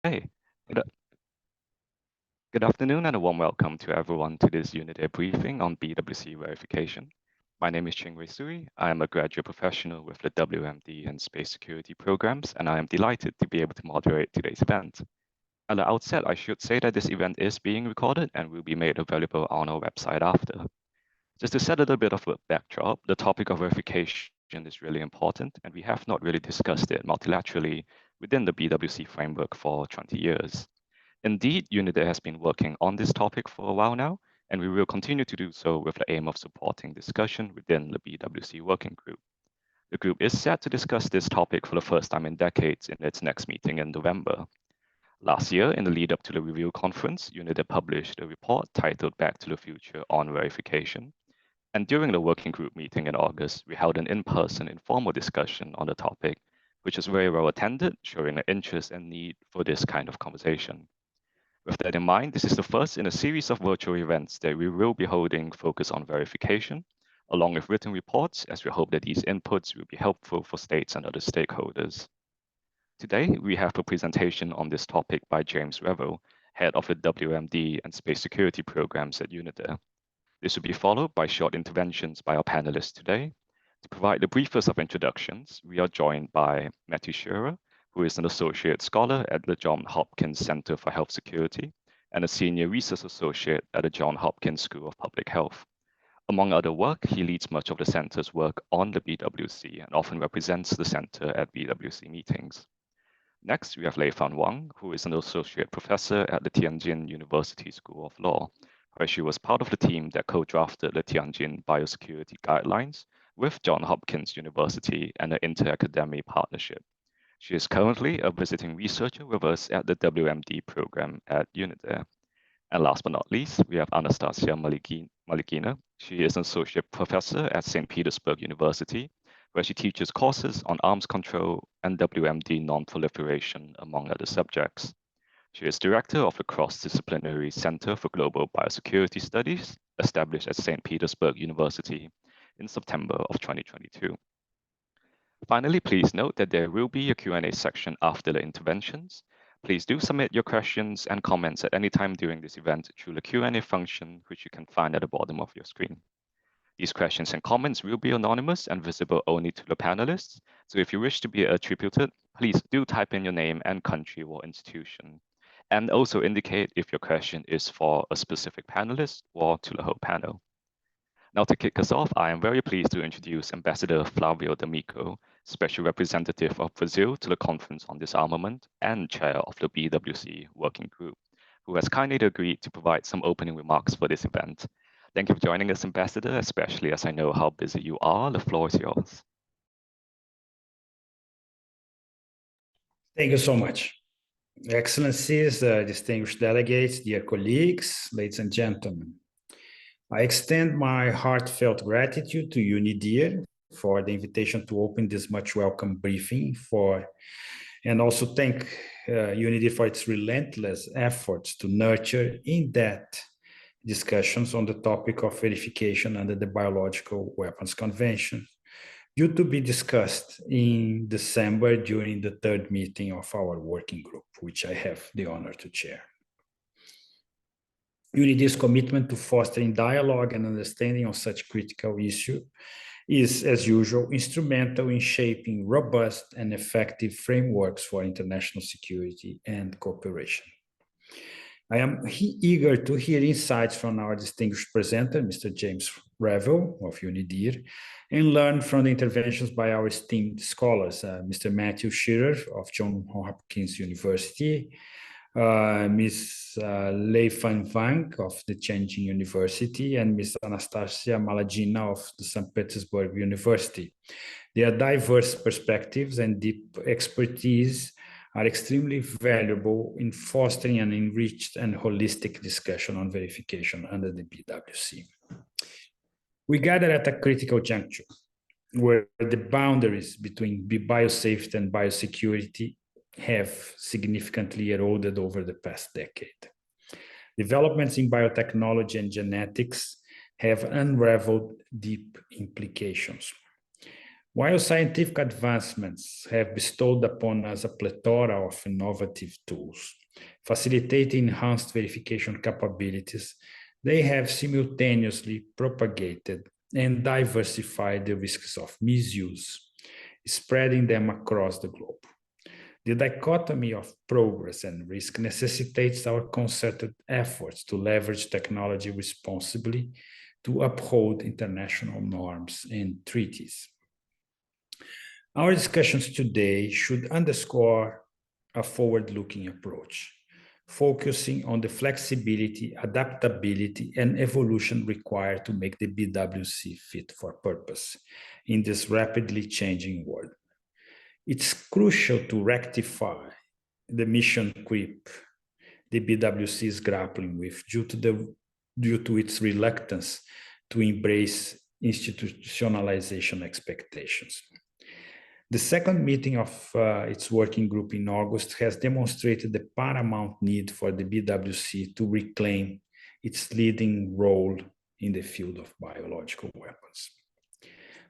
Hey, good, good afternoon and a warm welcome to everyone to this UNIDIR briefing on BWC verification. My name is Chingwei Sui. I am a graduate professional with the WMD and Space Security programs, and I am delighted to be able to moderate today's event. At the outset, I should say that this event is being recorded and will be made available on our website after. Just to set a little bit of a backdrop, the topic of verification is really important, and we have not really discussed it multilaterally within the BWC framework for 20 years. Indeed, UNIDIR has been working on this topic for a while now, and we will continue to do so with the aim of supporting discussion within the BWC working group. The group is set to discuss this topic for the first time in decades in its next meeting in November. Last year, in the lead up to the review conference, UNIDIR published a report titled Back to the Future on Verification. And during the working group meeting in August, we held an in-person informal discussion on the topic, which was very well attended, showing an interest and need for this kind of conversation. With that in mind, this is the first in a series of virtual events that we will be holding focused on verification, along with written reports, as we hope that these inputs will be helpful for states and other stakeholders. Today, we have a presentation on this topic by James Revel, head of the WMD and Space Security programs at UNIDIR. This will be followed by short interventions by our panelists today. To provide the briefest of introductions, we are joined by Matthew Shearer, who is an associate scholar at the Johns Hopkins Center for Health Security and a senior research associate at the Johns Hopkins School of Public Health. Among other work, he leads much of the center's work on the BWC and often represents the center at BWC meetings. Next, we have Leifan Wang, who is an associate professor at the Tianjin University School of Law, where she was part of the team that co-drafted the Tianjin Biosecurity Guidelines with Johns Hopkins University and the Inter-Academy Partnership. She is currently a visiting researcher with us at the WMD program at UNIDIR. And last but not least, we have Anastasia Malikina. She is an associate professor at St. Petersburg University, where she teaches courses on arms control and WMD non-proliferation, among other subjects. She is director of the Cross-Disciplinary Center for Global Biosecurity Studies, established at St. Petersburg University in September of 2022. Finally, please note that there will be a Q&A section after the interventions. Please do submit your questions and comments at any time during this event through the Q&A function, which you can find at the bottom of your screen. These questions and comments will be anonymous and visible only to the panelists. So if you wish to be attributed, please do type in your name and country or institution. And also indicate if your question is for a specific panelist or to the whole panel. Now to kick us off, I am very pleased to introduce Ambassador Flavio D'Amico, Special Representative of Brazil to the Conference on Disarmament and Chair of the BWC Working Group, who has kindly agreed to provide some opening remarks for this event. Thank you for joining us, Ambassador, especially as I know how busy you are. The floor is yours. Thank you so much. Excellencies, distinguished delegates, dear colleagues, ladies and gentlemen. I extend my heartfelt gratitude to UNIDIR for the invitation to open this much welcome briefing and also thank UNIDIR for its relentless efforts to nurture in-depth discussions on the topic of verification under the Biological Weapons Convention, due to be discussed in December during the third meeting of our working group, which I have the honor to chair. UNIDIR's commitment to fostering dialogue and understanding of such critical issue is, as usual, instrumental in shaping robust and effective frameworks for international security and cooperation. I am eager to hear insights from our distinguished presenter, Mr. James Revel of UNIDIR, and learn from the interventions by our esteemed scholars, Mr. Matthew Shearer of Johns Hopkins University, Ms. Leifan Wang of the Tianjin University, and Ms. Anastasia Malagina of the St. Petersburg University. Their diverse perspectives and deep expertise are extremely valuable in fostering an enriched and holistic discussion on verification under the BWC. We gather at a critical juncture where the boundaries between biosafety and biosecurity have significantly eroded over the past decade. Developments in biotechnology and genetics have unraveled deep implications. While scientific advancements have bestowed upon us a plethora of innovative tools, facilitating enhanced verification capabilities, they have simultaneously propagated and diversified the risks of misuse, spreading them across the globe. The dichotomy of progress and risk necessitates our concerted efforts to leverage technology responsibly to uphold international norms and treaties. Our discussions today should underscore a forward-looking approach, focusing on the flexibility, adaptability, and evolution required to make the BWC fit for purpose in this rapidly changing world. It's crucial to rectify the mission creep the BWC is grappling with due to its reluctance to embrace institutionalization expectations. The second meeting of its working group in August has demonstrated the paramount need for the BWC to reclaim its leading role in the field of biological weapons.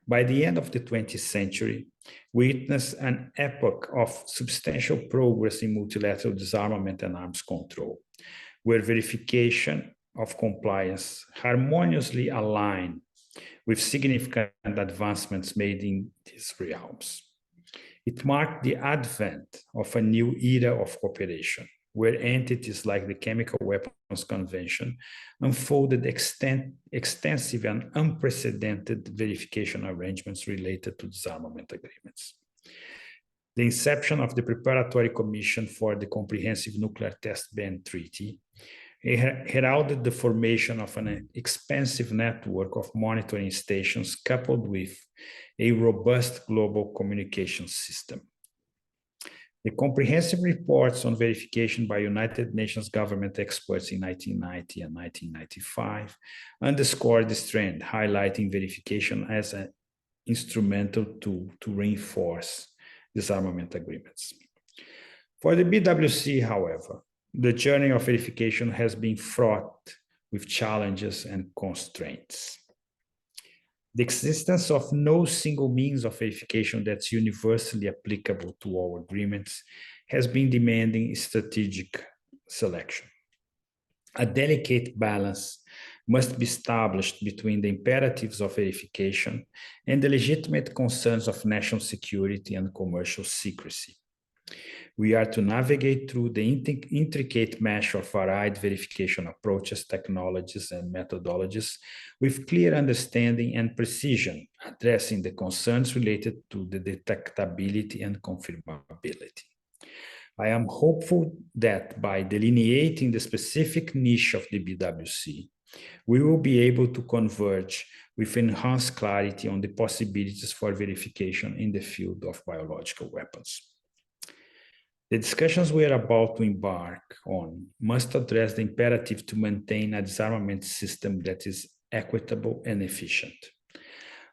By the end of the 20th century, we witnessed an epoch of substantial progress in multilateral disarmament and arms control, where verification of compliance harmoniously aligned with significant advancements made in these realms. It marked the advent of a new era of cooperation, where entities like the Chemical Weapons Convention unfolded extensive and unprecedented verification arrangements related to disarmament agreements. The inception of the Preparatory Commission for the Comprehensive Nuclear Test Ban Treaty heralded the formation of an expansive network of monitoring stations coupled with a robust global communication system. The comprehensive reports on verification by United Nations government experts in 1990 and 1995 underscored this trend, highlighting verification as an instrumental tool to reinforce disarmament agreements. For the BWC, however, the journey of verification has been fraught with challenges and constraints. The existence of no single means of verification that's universally applicable to all agreements has been demanding strategic selection. A delicate balance must be established between the imperatives of verification and the legitimate concerns of national security and commercial secrecy. We are to navigate through the intricate mesh of varied verification approaches, technologies, and methodologies with clear understanding and precision, addressing the concerns related to the detectability and confirmability. I am hopeful that by delineating the specific niche of the BWC, we will be able to converge with enhanced clarity on the possibilities for verification in the field of biological weapons. The discussions we are about to embark on must address the imperative to maintain a disarmament system that is equitable and efficient.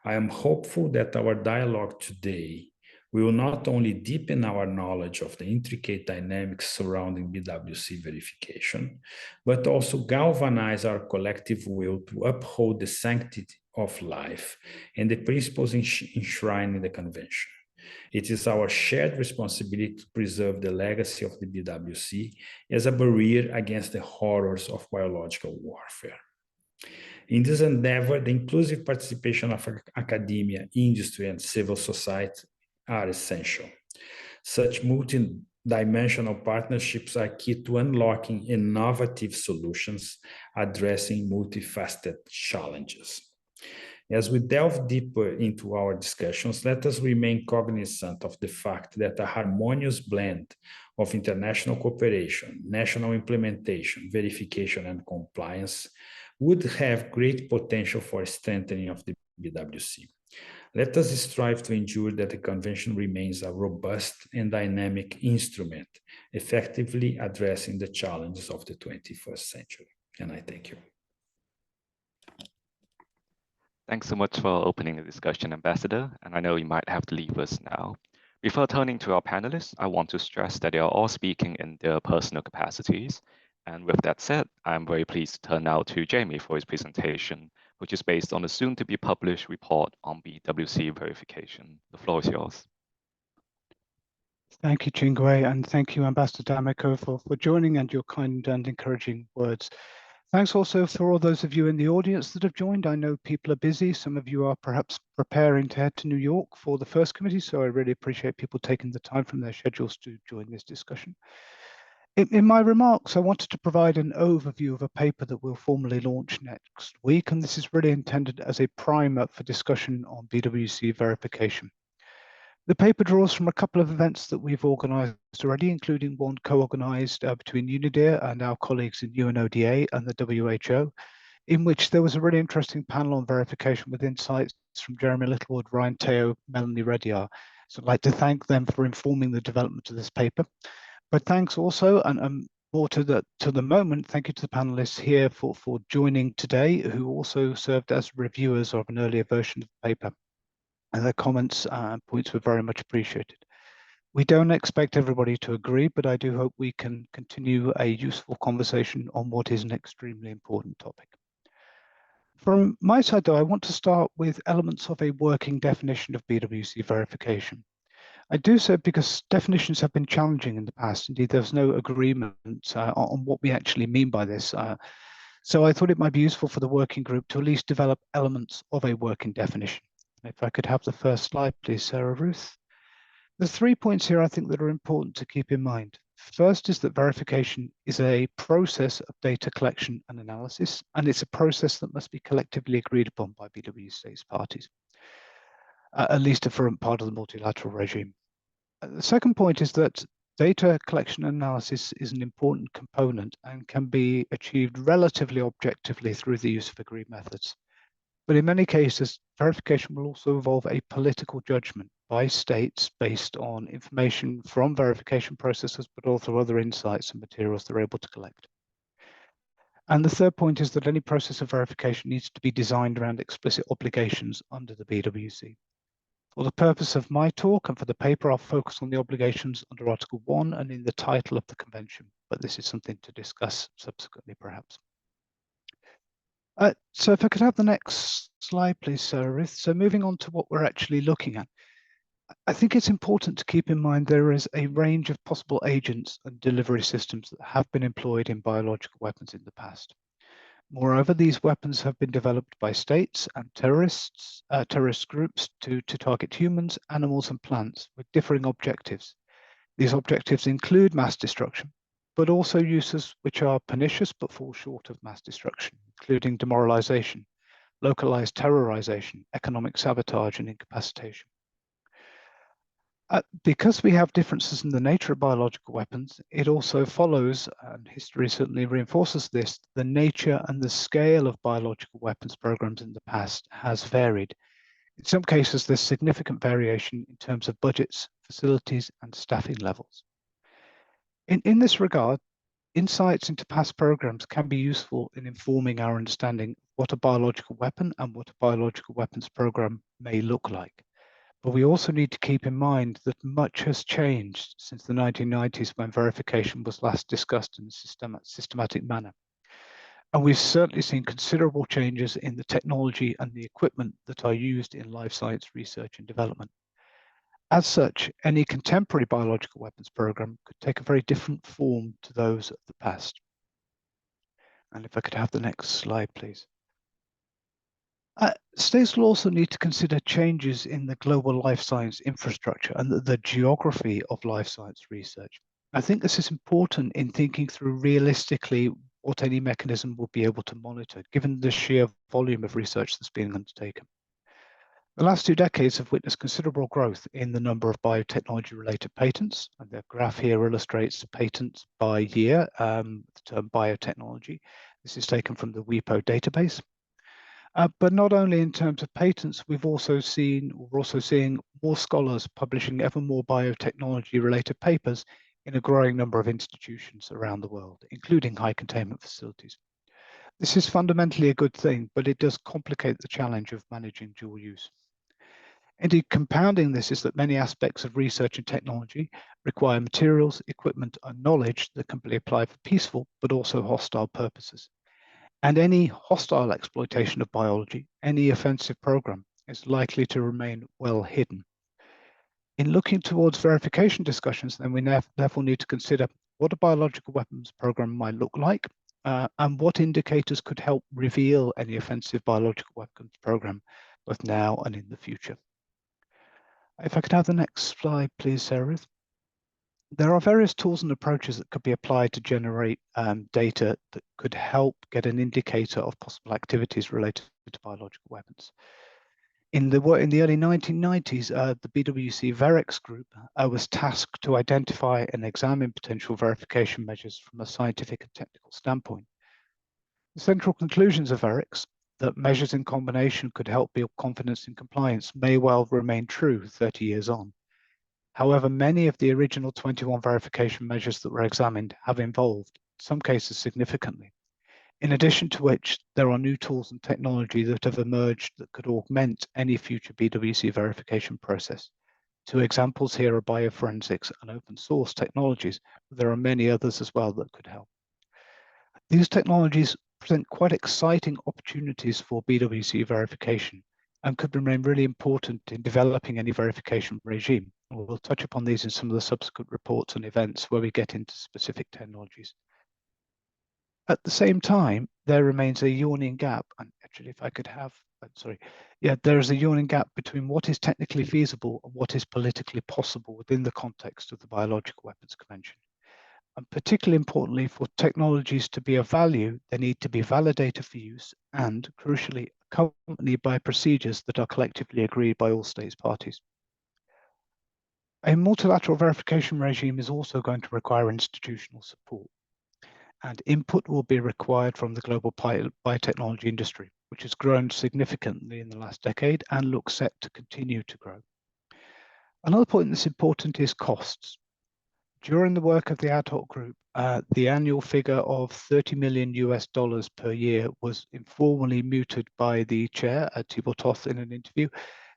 I am hopeful that our dialogue today will not only deepen our knowledge of the intricate dynamics surrounding BWC verification, but also galvanize our collective will to uphold the sanctity of life and the principles enshrined in the Convention. It is our shared responsibility to preserve the legacy of the BWC as a barrier against the horrors of biological warfare. In this endeavor, the inclusive participation of academia, industry, and civil society are essential. Such multi-dimensional partnerships are key to unlocking innovative solutions addressing multifaceted challenges. As we delve deeper into our discussions, let us remain cognizant of the fact that a harmonious blend of international cooperation, national implementation, verification, and compliance would have great potential for strengthening of the BWC. Let us strive to ensure that the Convention remains a robust and dynamic instrument, effectively addressing the challenges of the 21st century. And I thank you. Thanks so much for opening the discussion, Ambassador, and I know you might have to leave us now. Before turning to our panelists, I want to stress that they are all speaking in their personal capacities. And with that said, I'm very pleased to turn now to Jamie for his presentation, which is based on the soon-to-be published report on BWC verification. The floor is yours. Thank you, Chingwei, and thank you, Ambassador D'Amico, for joining and your kind and encouraging words. Thanks also for all those of you in the audience that have joined. I know people are busy. Some of you are perhaps preparing to head to New York for the first committee, so I really appreciate people taking the time from their schedules to join this discussion. In my remarks, I wanted to provide an overview of a paper that we'll formally launch next week, and this is really intended as a primer for discussion on BWC verification. The paper draws from a couple of events that we've organised already, including one co-organised between UNIDIR and our colleagues in UNODA and the WHO, in which there was a really interesting panel on verification with insights from Jeremy Littlewood, Ryan Teo, Melanie Rediar. So I'd like to thank them for informing the development of this paper. But thanks also, and more to the moment, thank you to the panelists here for joining today, who also served as reviewers of an earlier version of the paper. And their comments and points were very much appreciated. We don't expect everybody to agree, but I do hope we can continue a useful conversation on what is an extremely important topic. From my side, though, I want to start with elements of a working definition of BWC verification. I do so because definitions have been challenging in the past. Indeed, there's no agreement on what we actually mean by this. So I thought it might be useful for the working group to at least develop elements of a working definition. If I could have the first slide, please, Sarah Ruth. There's 3 points here I think that are important to keep in mind. First is that verification is a process of data collection and analysis, and it's a process that must be collectively agreed upon by BW states parties, at least for part of the multilateral regime. The second point is that data collection and analysis is an important component and can be achieved relatively objectively through the use of agreed methods. But in many cases, verification will also involve a political judgment by states based on information from verification processes, but also other insights and materials they're able to collect. And the third point is that any process of verification needs to be designed around explicit obligations under the BWC. For the purpose of my talk and for the paper, I'll focus on the obligations under Article 1 and in the title of the convention, but this is something to discuss subsequently, perhaps. So if I could have the next slide, please, Sarah Ruth. So moving on to what we're actually looking at. I think it's important to keep in mind there is a range of possible agents and delivery systems that have been employed in biological weapons in the past. Moreover, these weapons have been developed by states and terrorist groups to target humans, animals, and plants with differing objectives. These objectives include mass destruction, but also uses which are pernicious but fall short of mass destruction, including demoralization, localized terrorization, economic sabotage, and incapacitation. Because we have differences in the nature of biological weapons, it also follows, and history certainly reinforces this, the nature and the scale of biological weapons programs in the past has varied. In some cases, there's significant variation in terms of budgets, facilities, and staffing levels. In this regard, insights into past programs can be useful in informing our understanding of what a biological weapon and what a biological weapons program may look like. But we also need to keep in mind that much has changed since the 1990s when verification was last discussed in a systematic manner. And we've certainly seen considerable changes in the technology and the equipment that are used in life science research and development. As such, any contemporary biological weapons program could take a very different form to those of the past. And if I could have the next slide, please. States will also need to consider changes in the global life science infrastructure and the geography of life science research. I think this is important in thinking through realistically what any mechanism will be able to monitor, given the sheer volume of research that's being undertaken. The last 2 decades have witnessed considerable growth in the number of biotechnology-related patents, and the graph here illustrates patents by year, the term biotechnology. This is taken from the WIPO database. But not only in terms of patents, we're also seeing more scholars publishing ever more biotechnology-related papers in a growing number of institutions around the world, including high containment facilities. This is fundamentally a good thing, but it does complicate the challenge of managing dual use. Indeed, compounding this is that many aspects of research and technology require materials, equipment, and knowledge that can be applied for peaceful but also hostile purposes. And any hostile exploitation of biology, any offensive program, is likely to remain well hidden. In looking towards verification discussions, then we therefore need to consider what a biological weapons program might look like, and what indicators could help reveal any offensive biological weapons program, both now and in the future. If I could have the next slide, please, Sarah. There are various tools and approaches that could be applied to generate data that could help get an indicator of possible activities related to biological weapons. In the early 1990s, the BWC VEREX group was tasked to identify and examine potential verification measures from a scientific and technical standpoint. The central conclusions of VEREX, that measures in combination could help build confidence in compliance, may well remain true 30 years on. However, many of the original 21 verification measures that were examined have evolved, in some cases significantly. In addition to which, there are new tools and technology that have emerged that could augment any future BWC verification process. Two examples here are bioforensics and open source technologies, but there are many others as well that could help. These technologies present quite exciting opportunities for BWC verification and could remain really important in developing any verification regime. We'll touch upon these in some of the subsequent reports and events where we get into specific technologies. At the same time, there remains a yawning gap, and actually if I could have, there is a yawning gap between what is technically feasible and what is politically possible within the context of the Biological Weapons Convention. And particularly importantly, for technologies to be of value, they need to be validated for use and, crucially, accompanied by procedures that are collectively agreed by all states parties. A multilateral verification regime is also going to require institutional support, and input will be required from the global biotechnology industry, which has grown significantly in the last decade and looks set to continue to grow. Another point that's important is costs. During the work of the ad hoc group, the annual figure of $30 million per year was informally mooted by the chair, Tibor Toth, in an interview.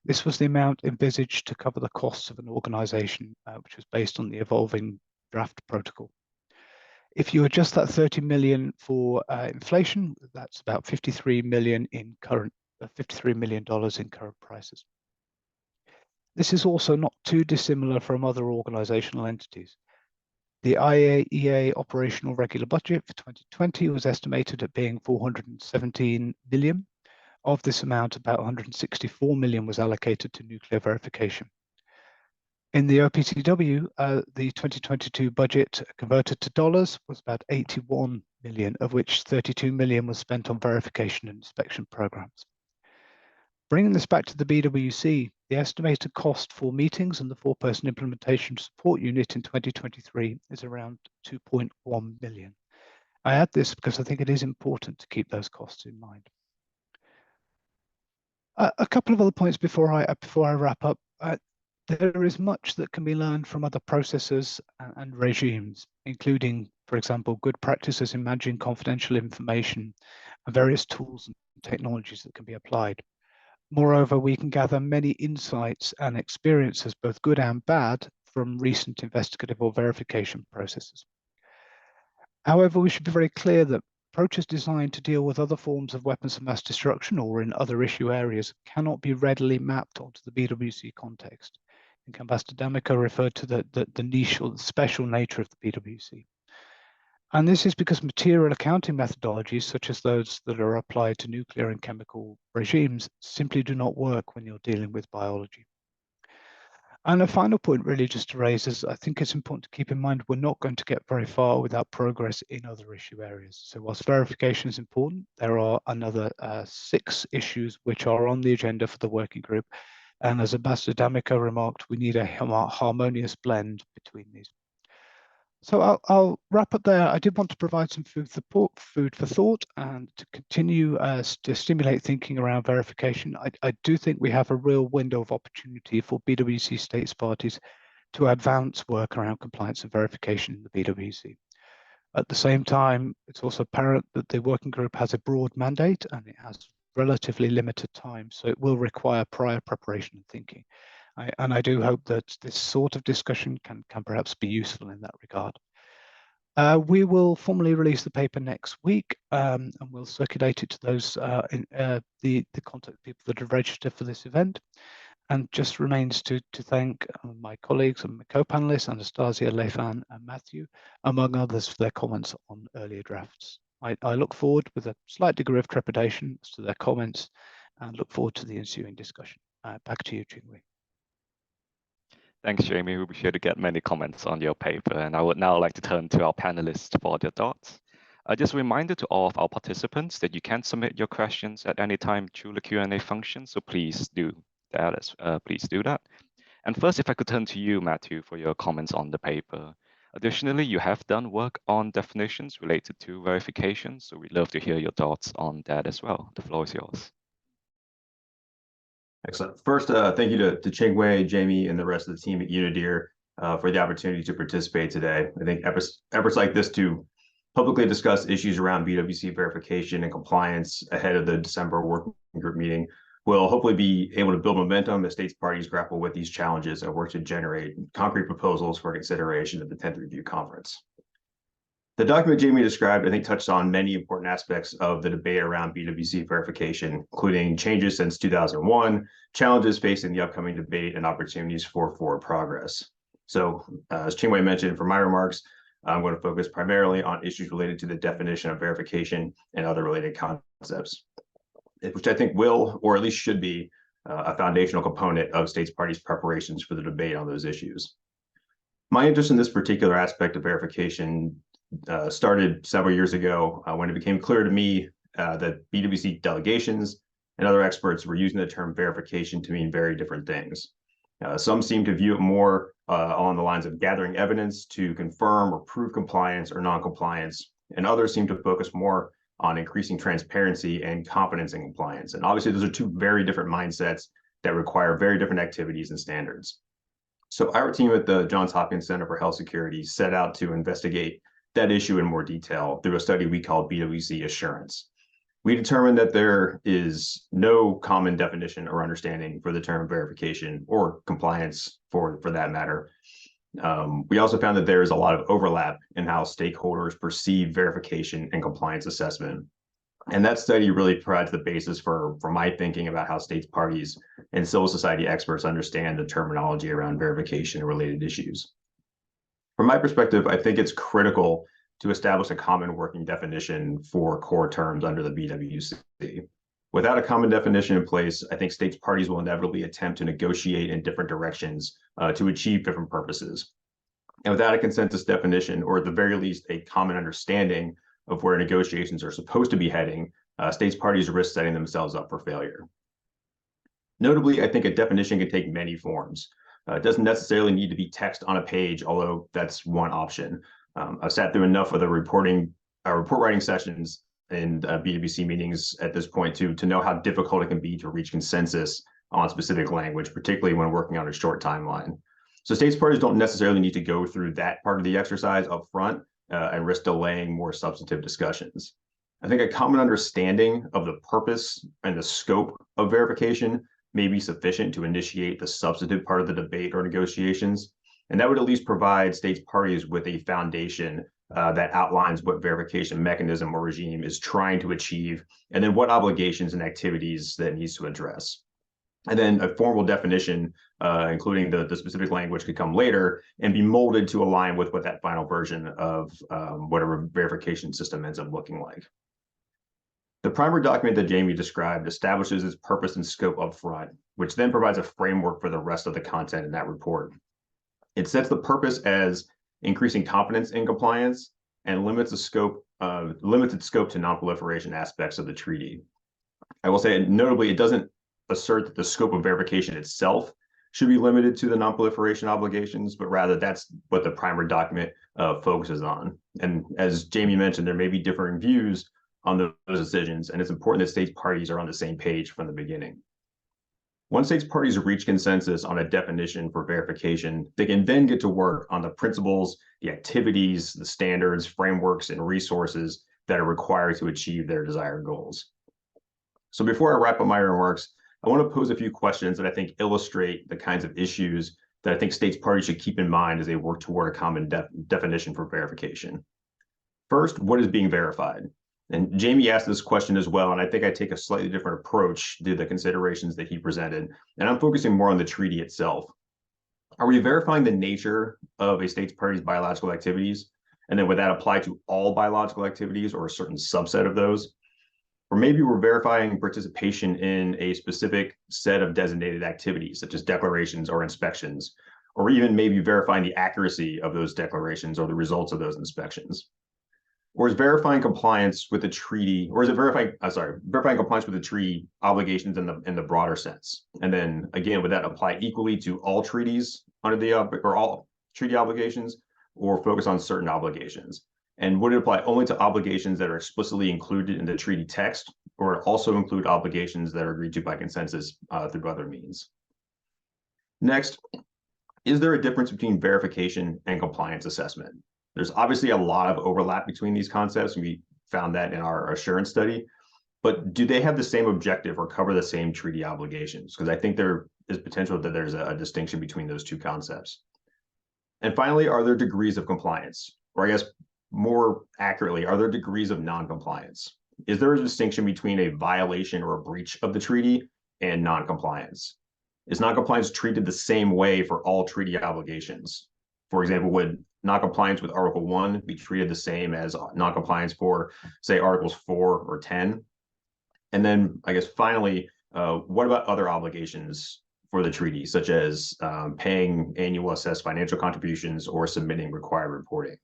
This was the amount envisaged to cover the costs of an organization, which was based on the evolving draft protocol. If you adjust that 30 million for inflation, that's about $53 million in current prices. This is also not too dissimilar from other organizational entities. The IAEA operational regular budget for 2020 was estimated at being 417 billion. Of this amount, about 164 million was allocated to nuclear verification. In the OPCW, the 2022 budget converted to dollars was about 81 million, of which 32 million was spent on verification and inspection programs. Bringing this back to the BWC, the estimated cost for meetings and the 4-person implementation support unit in 2023 is around 2.1 million. I add this because I think it is important to keep those costs in mind. A couple of other points before I wrap up. There is much that can be learned from other processes and regimes, including, for example, good practices in managing confidential information and various tools and technologies that can be applied. Moreover, we can gather many insights and experiences, both good and bad, from recent investigative or verification processes. However, we should be very clear that approaches designed to deal with other forms of weapons of mass destruction or in other issue areas cannot be readily mapped onto the BWC context. I think Ambassador D'Amico referred to the niche or the special nature of the BWC. And this is because material accounting methodologies, such as those that are applied to nuclear and chemical regimes, simply do not work when you're dealing with biology. And a final point really just to raise is I think it's important to keep in mind we're not going to get very far without progress in other issue areas. So whilst verification is important, there are another 6 issues which are on the agenda for the working group. And as Ambassador D'Amico remarked, we need a harmonious blend between these. So I'll wrap up there. I did want to provide some food for thought and to continue to stimulate thinking around verification. I do think we have a real window of opportunity for BWC states parties to advance work around compliance and verification in the BWC. At the same time, it's also apparent that the working group has a broad mandate and it has relatively limited time, so it will require prior preparation and thinking. And I do hope that this sort of discussion can perhaps be useful in that regard. We will formally release the paper next week, and we'll circulate it to those the contact people that have registered for this event. And just remains to thank my colleagues and my co-panelists, Anastasia, Leifan, and Matthew, among others, for their comments on earlier drafts. I look forward with a slight degree of trepidation as to their comments and look forward to the ensuing discussion. Back to you, Ching-Wei. Thanks, Jamie. We'll be sure to get many comments on your paper, and I would now like to turn to our panelists for their thoughts. Just a reminder to all of our participants that you can submit your questions at any time through the Q&A function, so please do that. And first, if I could turn to you, Matthew, for your comments on the paper. Additionally, you have done work on definitions related to verification, so we'd love to hear your thoughts on that as well. The floor is yours. Excellent. First, thank you to Ching-Wei, Jamie, and the rest of the team at UNIDIR for the opportunity to participate today. I think efforts like this to publicly discuss issues around BWC verification and compliance ahead of the December working group meeting will hopefully be able to build momentum as states parties grapple with these challenges and work to generate concrete proposals for consideration at the 10th Review Conference. The document Jamie described, I think, touched on many important aspects of the debate around BWC verification, including changes since 2001, challenges facing the upcoming debate, and opportunities for forward progress. So, as Ching-Wei mentioned, for my remarks, I'm going to focus primarily on issues related to the definition of verification and other related concepts, which I think will, or at least should be, a foundational component of states parties' preparations for the debate on those issues. My interest in this particular aspect of verification started several years ago when it became clear to me that BWC delegations and other experts were using the term verification to mean very different things. Some seem to view it more along the lines of gathering evidence to confirm or prove compliance or non-compliance, and others seem to focus more on increasing transparency and confidence in compliance. And obviously, those are two very different mindsets that require very different activities and standards. So our team at the Johns Hopkins Center for Health Security set out to investigate that issue in more detail through a study we called BWC Assurance. We determined that there is no common definition or understanding for the term verification or compliance for that matter. We also found that there is a lot of overlap in how stakeholders perceive verification and compliance assessment. And that study really provides the basis for my thinking about how states parties and civil society experts understand the terminology around verification and related issues. From my perspective, I think it's critical to establish a common working definition for core terms under the BWC. Without a common definition in place, I think states parties will inevitably attempt to negotiate in different directions to achieve different purposes. And without a consensus definition, or at the very least, a common understanding of where negotiations are supposed to be heading, states parties risk setting themselves up for failure. Notably, I think a definition can take many forms. It doesn't necessarily need to be text on a page, although that's one option. I've sat through enough of the report writing sessions in BWC meetings at this point to know how difficult it can be to reach consensus on specific language, particularly when working on a short timeline. So states parties don't necessarily need to go through that part of the exercise up front and risk delaying more substantive discussions. I think a common understanding of the purpose and the scope of verification may be sufficient to initiate the substantive part of the debate or negotiations. And that would at least provide states parties with a foundation that outlines what verification mechanism or regime is trying to achieve, and then what obligations and activities that it needs to address. And then a formal definition, including the specific language, could come later and be molded to align with what that final version of whatever verification system ends up looking like. The primer document that Jamie described establishes its purpose and scope up front, which then provides a framework for the rest of the content in that report. It sets the purpose as increasing confidence in compliance and limits its scope to non-proliferation aspects of the treaty. I will say, notably, it doesn't assert that the scope of verification itself should be limited to the non-proliferation obligations, but rather that's what the primer document focuses on. And as Jamie mentioned, there may be differing views on those decisions, and it's important that states parties are on the same page from the beginning. Once states parties reach consensus on a definition for verification, they can then get to work on the principles, the activities, the standards, frameworks, and resources that are required to achieve their desired goals. So before I wrap up my remarks, I want to pose a few questions that I think illustrate the kinds of issues that I think states parties should keep in mind as they work toward a common definition for verification. First, what is being verified? And Jamie asked this question as well, and I think I take a slightly different approach to the considerations that he presented, and I'm focusing more on the treaty itself. Are we verifying the nature of a state's party's biological activities? And then would that apply to all biological activities or a certain subset of those? Or maybe we're verifying participation in a specific set of designated activities, such as declarations or inspections, or even maybe verifying the accuracy of those declarations or the results of those inspections. Or is verifying compliance with the treaty, or is it verifying compliance with the treaty obligations in the broader sense? And then again, would that apply equally to all treaties under the or all treaty obligations, or focus on certain obligations? And would it apply only to obligations that are explicitly included in the treaty text, or also include obligations that are agreed to by consensus through other means? Next, is there a difference between verification and compliance assessment? There's obviously a lot of overlap between these concepts, and we found that in our assurance study, but do they have the same objective or cover the same treaty obligations? Because I think there is potential that there's a distinction between those two concepts. And finally, are there degrees of compliance? Or I guess more accurately, are there degrees of non-compliance? Is there a distinction between a violation or a breach of the treaty and non-compliance? Is non-compliance treated the same way for all treaty obligations? For example, would non-compliance with Article 1 be treated the same as non-compliance for, say, Articles 4 or 10? And then, I guess, finally, what about other obligations for the treaty, such as paying annual assessed financial contributions or submitting required reporting?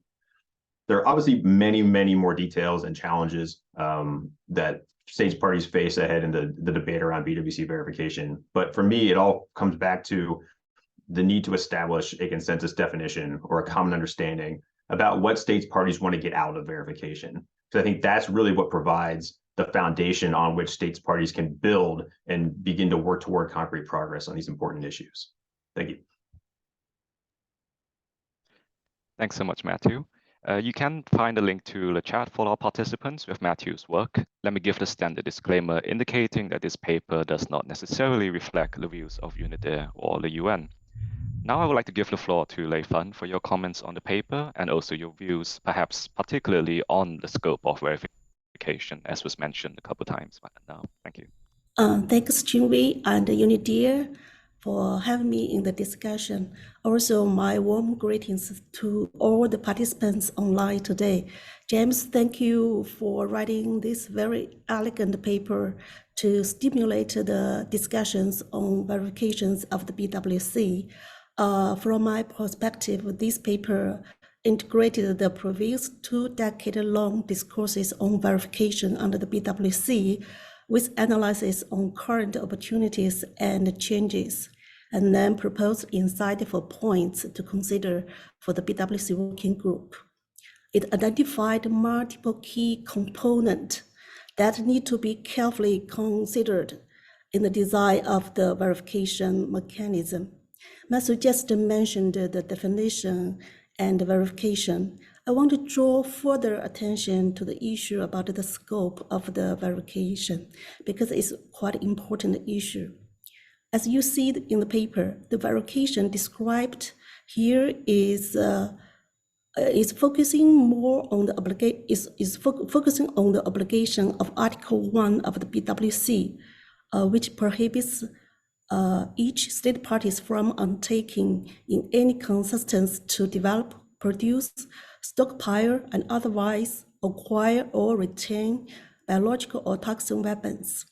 There are obviously many, many more details and challenges that states parties face ahead in the debate around BWC verification. But for me, it all comes back to the need to establish a consensus definition or a common understanding about what states parties want to get out of verification. So I think that's really what provides the foundation on which states parties can build and begin to work toward concrete progress on these important issues. Thank you. Thanks so much, Matthew. You can find a link to the chat for our participants with Matthew's work. Let me give the standard disclaimer indicating that this paper does not necessarily reflect the views of UNIDIR or the UN. Now I would like to give the floor to Lei Fan for your comments on the paper and also your views, perhaps particularly on the scope of verification, as was mentioned a couple of times now. Thank you. Thanks, Chinwei and UNIDIR for having me in the discussion. Also, my warm greetings to all the participants online today. James, thank you for writing this very elegant paper to stimulate the discussions on verifications of the BWC. From my perspective, this paper integrated the previous 2-decade-long discourses on verification under the BWC with analysis on current opportunities and changes, and then proposed insightful points to consider for the BWC working group. It identified multiple key components that need to be carefully considered in the design of the verification mechanism. Matthew just mentioned the definition and verification. I want to draw further attention to the issue about the scope of the verification because it's quite an important issue. As you see in the paper, the verification described here is focusing more on the focusing on the obligation of Article 1 of the BWC, which prohibits each state parties from undertaking in any consistence to develop, produce, stockpile, and otherwise acquire or retain biological or toxic weapons.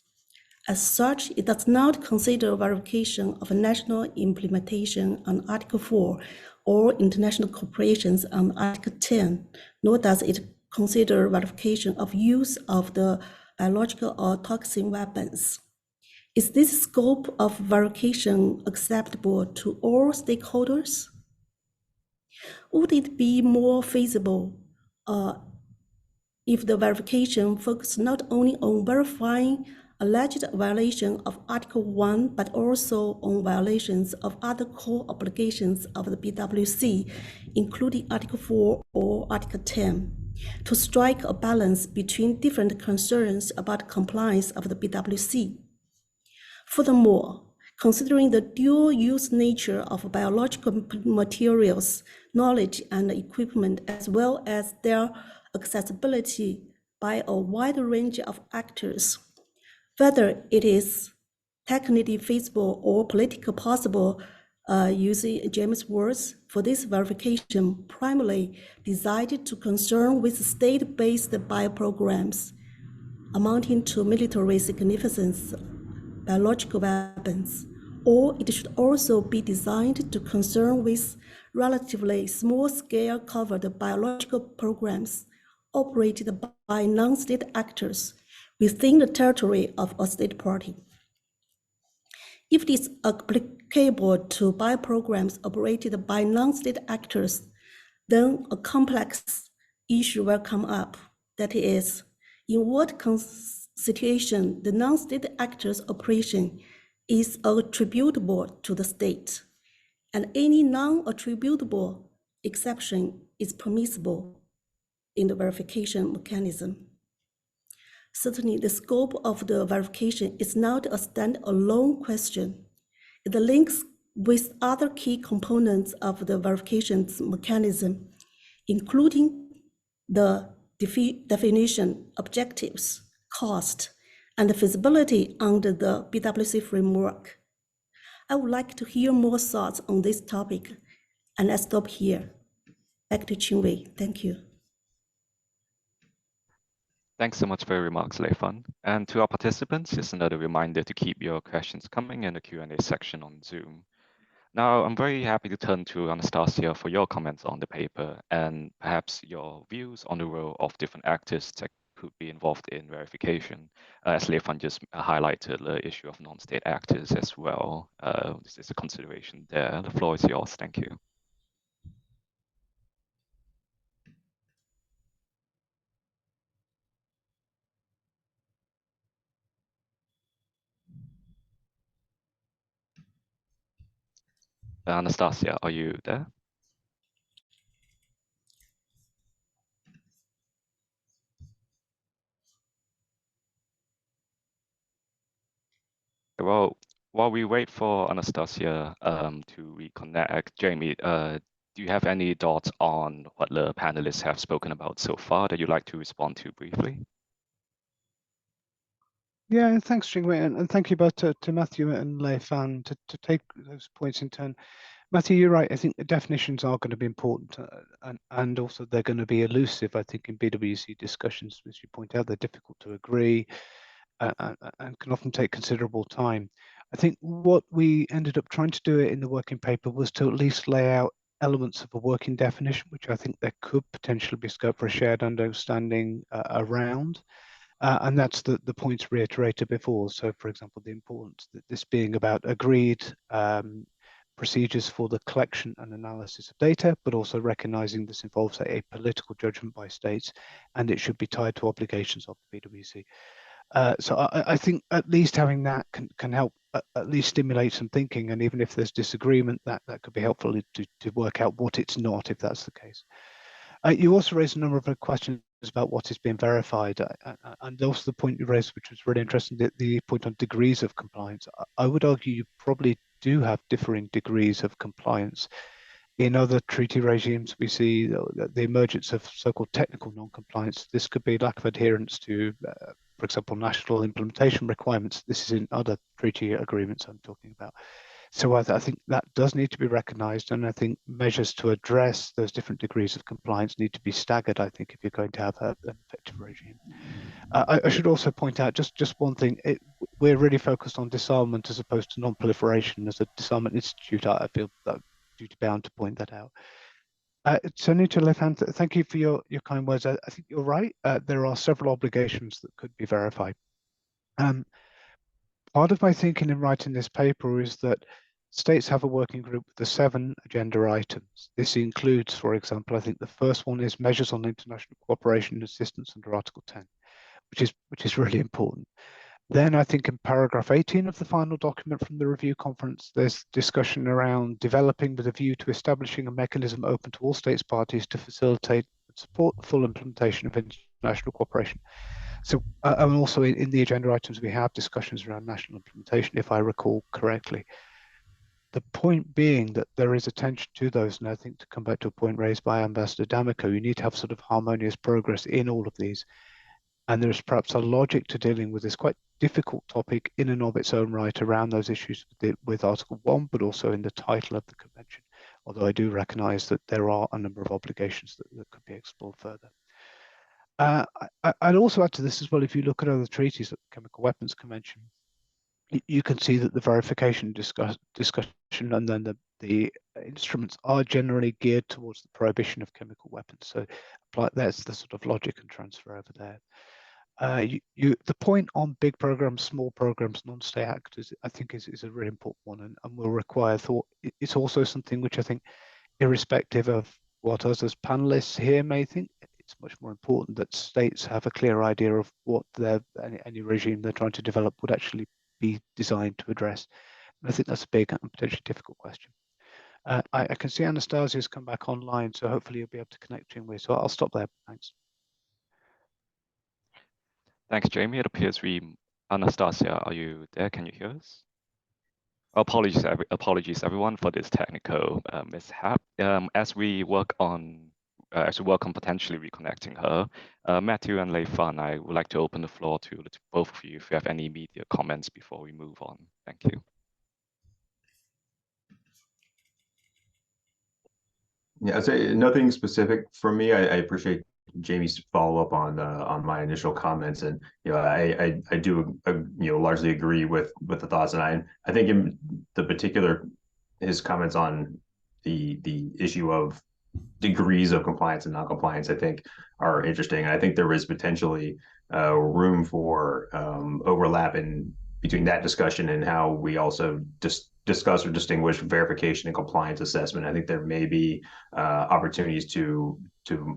As such, it does not consider verification of national implementation on Article 4 or international cooperations on Article 10, nor does it consider verification of use of the biological or toxic weapons. Is this scope of verification acceptable to all stakeholders? Would it be more feasible if the verification focused not only on verifying alleged violation of Article 1, but also on violations of other core obligations of the BWC, including Article 4 or Article 10, to strike a balance between different concerns about compliance of the BWC? Furthermore, considering the dual-use nature of biological materials, knowledge, and equipment, as well as their accessibility by a wide range of actors, whether it is technically feasible or politically possible, using James' words, for this verification primarily designed to concern with state-based bioprograms amounting to military significance, biological weapons, or it should also be designed to concern with relatively small-scale covered biological programs operated by non-state actors within the territory of a state party. If it is applicable to bioprograms operated by non-state actors, then a complex issue will come up. That is, in what situation the non-state actor's operation is attributable to the state, and any non-attributable exception is permissible in the verification mechanism. Certainly, the scope of the verification is not a standalone question. It links with other key components of the verification mechanism, including the definition, objectives, cost, and feasibility under the BWC framework. I would like to hear more thoughts on this topic, and I stop here. Back to Qingwei. Thank you. Thanks so much for your remarks, Lei Fan. And to our participants, just another reminder to keep your questions coming in the Q&A section on Zoom. Now, I'm very happy to turn to Anastasia for your comments on the paper and perhaps your views on the role of different actors that could be involved in verification. As Lei Fan just highlighted the issue of non-state actors as well. This is a consideration there. The floor is yours. Thank you. Anastasia, are you there? Well, while we wait for Anastasia to reconnect, Jamie, do you have any thoughts on what the panelists have spoken about so far that you'd like to respond to briefly? Yeah, thanks, Jingwei, and thank you both to Matthew and Lei Fan to take those points in turn. Matthew, you're right. I think the definitions are going to be important, and also they're going to be elusive, I think, in BWC discussions. As you point out, they're difficult to agree and can often take considerable time. I think what we ended up trying to do in the working paper was to at least lay out elements of a working definition, which I think there could potentially be scope for a shared understanding around. And that's the points reiterated before. So, for example, the importance that this being about agreed procedures for the collection and analysis of data, but also recognizing this involves a political judgment by states, and it should be tied to obligations of the BWC. So I think at least having that can help at least stimulate some thinking, and even if there's disagreement, that could be helpful to work out what it's not, if that's the case. You also raised a number of questions about what is being verified, and also the point you raised, which was really interesting, the point on degrees of compliance. I would argue you probably do have differing degrees of compliance. In other treaty regimes, we see the emergence of so-called technical non-compliance. This could be lack of adherence to, for example, national implementation requirements. This is in other treaty agreements I'm talking about. So I think that does need to be recognized, and I think measures to address those different degrees of compliance need to be staggered, I think, if you're going to have an effective regime. I should also point out just one thing. We're really focused on disarmament as opposed to non-proliferation. As a disarmament institute, I feel duty bound to point that out. Turning to Lei Fan, thank you for your kind words. I think you're right. There are several obligations that could be verified. Part of my thinking in writing this paper is that states have a working group with the 7 agenda items. This includes, for example, I think the first one is measures on international cooperation and assistance under Article 10, which is really important. Then I think in paragraph 18 of the final document from the review conference, there's discussion around developing with a view to establishing a mechanism open to all states parties to facilitate and support the full implementation of international cooperation. So, and also in the agenda items, we have discussions around national implementation, if I recall correctly. The point being that there is attention to those, and I think to come back to a point raised by Ambassador D'Amico, you need to have sort of harmonious progress in all of these. And there's perhaps a logic to dealing with this quite difficult topic in and of its own right around those issues with Article 1, but also in the title of the convention. Although I do recognize that there are a number of obligations that could be explored further. I'd also add to this as well, if you look at other treaties, like the Chemical Weapons Convention, you can see that the verification discussion and then the instruments are generally geared towards the prohibition of chemical weapons. So that's the sort of logic and transfer over there. The point on big programs, small programs, non-state actors, I think is a really important one and will require thought. It's also something which I think, irrespective of what us as panelists here may think, it's much more important that states have a clear idea of what any regime they're trying to develop would actually be designed to address. And I think that's a big and potentially difficult question. I can see Anastasia's come back online, so hopefully you'll be able to connect in with. So I'll stop there. Thanks. Thanks, Jamie. It appears Anastasia, are you there? Can you hear us? Apologies, everyone, for this technical mishap. As we work on potentially reconnecting her, Matthew and Leifan, I would like to open the floor to both of you if you have any immediate comments before we move on. Thank you. Yeah, I'd say nothing specific from me. I appreciate Jamie's follow-up on my initial comments, and I do largely agree with the thoughts, and I think in the particular his comments on the issue of degrees of compliance and non-compliance, I think are interesting. I think there is potentially room for overlap between that discussion and how we also discuss or distinguish verification and compliance assessment. I think there may be opportunities to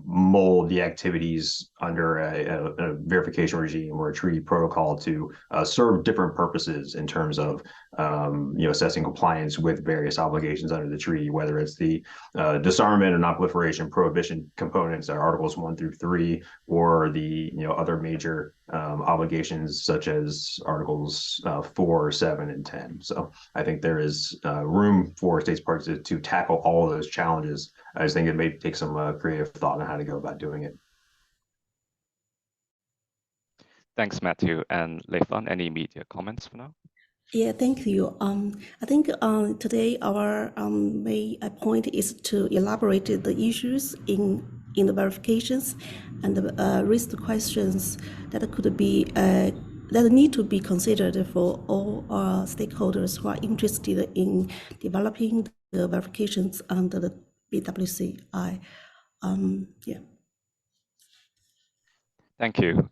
mold the activities under a verification regime or a treaty protocol to serve different purposes in terms of assessing compliance with various obligations under the treaty, whether it's the disarmament or non-proliferation prohibition components, Articles 1 through 3, or the other major obligations such as Articles 4, 7, and 10. So I think there is room for states parties to tackle all of those challenges. I just think it may take some creative thought on how to go about doing it. Thanks, Matthew. And Leifan, any immediate comments for now? Yeah, thank you. I think today our main point is to elaborate the issues in the verifications and raise the questions that could be that need to be considered for all stakeholders who are interested in developing the verifications under the BWCI. Yeah. Thank you.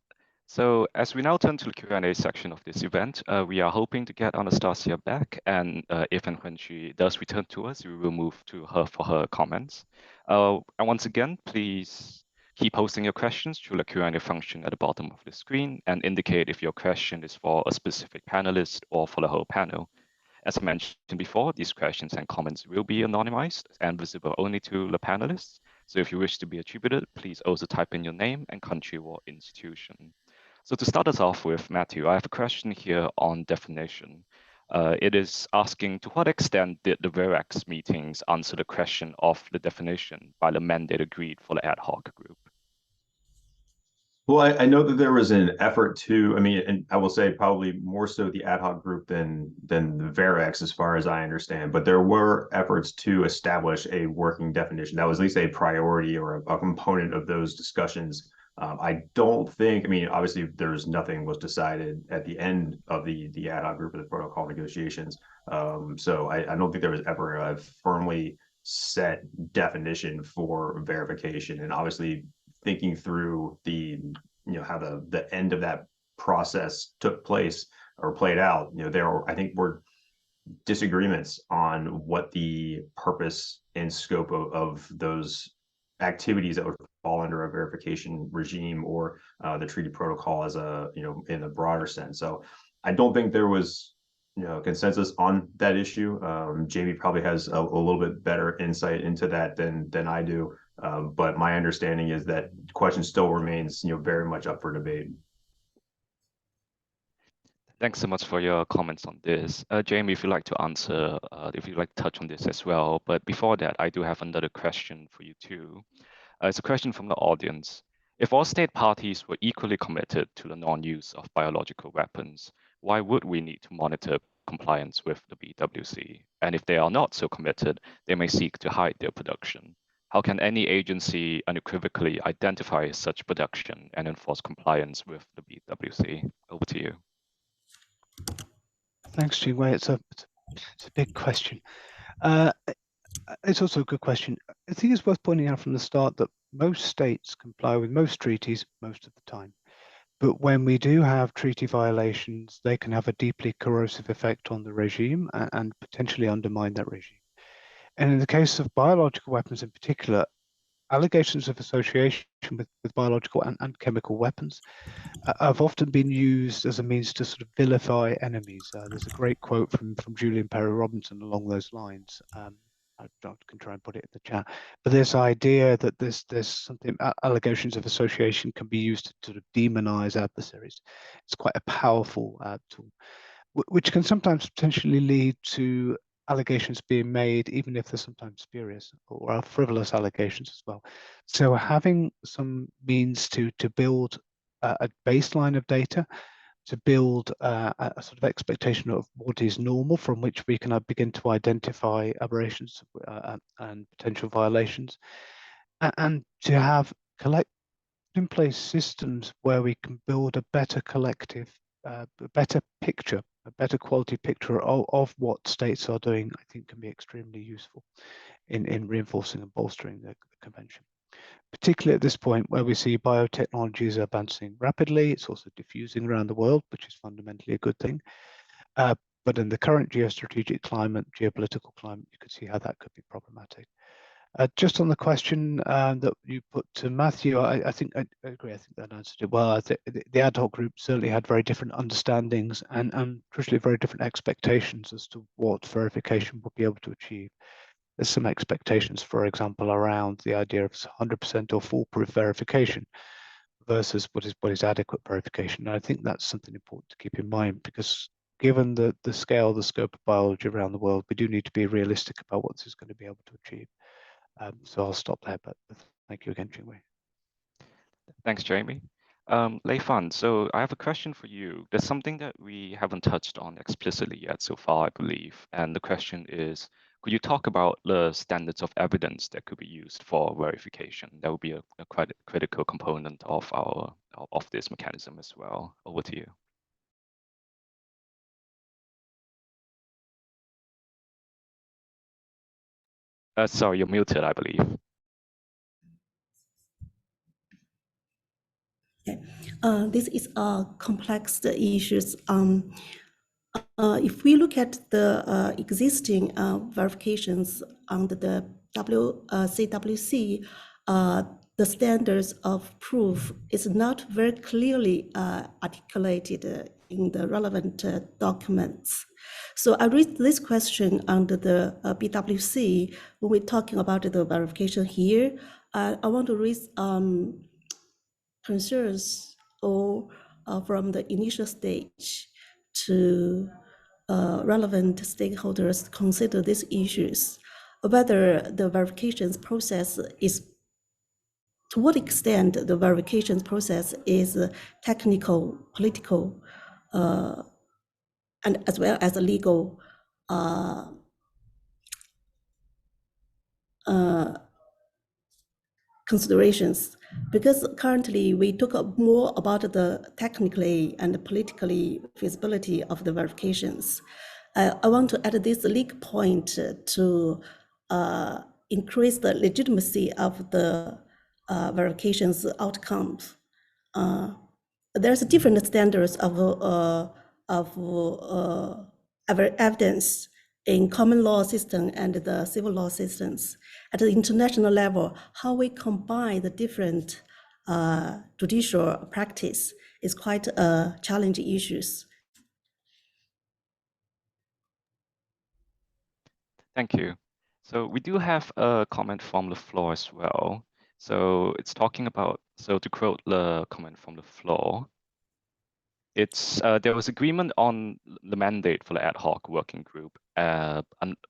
So as we now turn to the Q&A section of this event, we are hoping to get Anastasia back, and if and when she does return to us, we will move to her for her comments. And once again, please keep posting your questions through the Q&A function at the bottom of the screen and indicate if your question is for a specific panelist or for the whole panel. As I mentioned before, these questions and comments will be anonymized and visible only to the panelists. So if you wish to be attributed, please also type in your name and country or institution. So to start us off with, Matthew, I have a question here on definition. It is asking, to what extent did the VEREX meetings answer the question of the definition by the mandate agreed for the ad hoc group? Well, I know that there was an effort to, and I will say probably more so the ad hoc group than the VEREX, as far as I understand, but there were efforts to establish a working definition. That was at least a priority or a component of those discussions. I don't think, obviously nothing was decided at the end of the ad hoc group of the protocol negotiations. So I don't think there was ever a firmly set definition for verification. And obviously thinking through how the end of that process took place or played out, I think were disagreements on what the purpose and scope of those activities that would fall under a verification regime or the treaty protocol as in a broader sense. So I don't think there was consensus on that issue. Jamie probably has a little bit better insight into that than I do. But my understanding is that question still remains very much up for debate. Thanks so much for your comments on this. Jamie, if you'd like to answer, if you'd like to touch on this as well. But before that, I do have another question for you too. It's a question from the audience. If all state parties were equally committed to the non-use of biological weapons, why would we need to monitor compliance with the BWC? And if they are not so committed, they may seek to hide their production. How can any agency unequivocally identify such production and enforce compliance with the BWC? Over to you. Thanks, Jingwei. It's a big question. It's also a good question. I think it's worth pointing out from the start that most states comply with most treaties most of the time. But when we do have treaty violations, they can have a deeply corrosive effect on the regime and potentially undermine that regime. And in the case of biological weapons in particular, allegations of association with biological and chemical weapons have often been used as a means to sort of vilify enemies. There's a great quote from Julian Perry Robinson along those lines. I can try and put it in the chat, but this idea that there's something, allegations of association can be used to sort of demonize adversaries. It's quite a powerful tool, which can sometimes potentially lead to allegations being made, even if they're sometimes spurious or are frivolous allegations as well. So having some means to build a baseline of data, to build a sort of expectation of what is normal from which we can begin to identify aberrations and potential violations, and to have in place systems where we can build a better collective, a better picture, a better quality picture of what states are doing, I think can be extremely useful in reinforcing and bolstering the convention. Particularly at this point where we see biotechnologies advancing rapidly, it's also diffusing around the world, which is fundamentally a good thing. But in the current geostrategic climate, geopolitical climate, you could see how that could be problematic. Just on the question that you put to Matthew, I think I agree. I think that answered it well. I think the ad hoc group certainly had very different understandings and crucially very different expectations as to what verification would be able to achieve. There's some expectations, for example, around the idea of 100% or foolproof verification versus what is adequate verification. And I think that's something important to keep in mind, because given the scale, the scope of biology around the world, we do need to be realistic about what this is going to be able to achieve. So I'll stop there, but thank you again, Jingwei. Thanks, Jamie. Lei Fan, so I have a question for you. There's something that we haven't touched on explicitly yet so far, I believe. And the question is, could you talk about the standards of evidence that could be used for verification? That would be a quite critical component of this mechanism as well. Over to you. Sorry, you're muted, I believe. This is complex issues. If we look at the existing verifications under the CWC, the standards of proof is not very clearly articulated in the relevant documents. So I read this question under the BWC. When we're talking about the verification here, I want to raise concerns or from the initial stage to relevant stakeholders consider these issues, whether the verifications process is, to what extent the verifications process is technical, political, and as well as legal considerations, because currently we talk more about the technically and politically feasibility of the verifications. I want to add this legal point to increase the legitimacy of the verifications outcomes. There's different standards of evidence in common law system and the civil law systems. At the international level, how we combine the different judicial practice is quite a challenging issues. Thank you. So we do have a comment from the floor as well. So it's talking about, so to quote the comment from the floor, It's there was agreement on the mandate for the ad hoc working group, but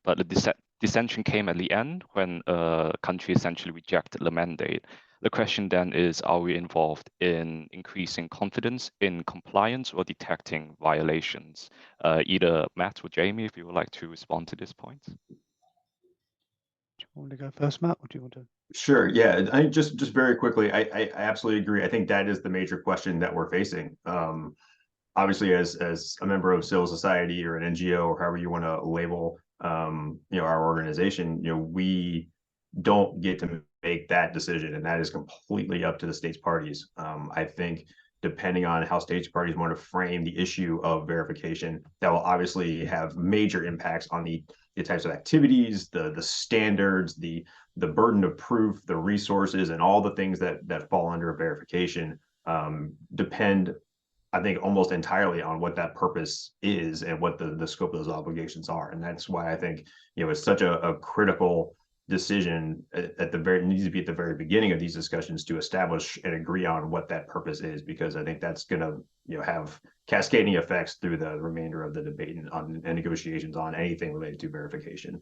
the dissension came at the end when a country essentially rejected the mandate. The question then is, are we involved in increasing confidence in compliance or detecting violations? Either Matt or Jamie, if you would like to respond to this point. Do you want to go first, Matt, or do you want to? Sure. Yeah. I just very quickly, I absolutely agree. I think that is the major question that we're facing. Obviously, as a member of civil society or an NGO or however you want to label, our organization, we don't get to make that decision, and that is completely up to the states parties. I think depending on how states parties want to frame the issue of verification, that will obviously have major impacts on the types of activities, the standards, the burden of proof, the resources, and all the things that fall under verification depend, I think, almost entirely on what that purpose is and what the scope of those obligations are. And that's why I think, it's such a critical decision needs to be at the very beginning of these discussions to establish and agree on what that purpose is, because I think that's going to, have cascading effects through the remainder of the debate and negotiations on anything related to verification.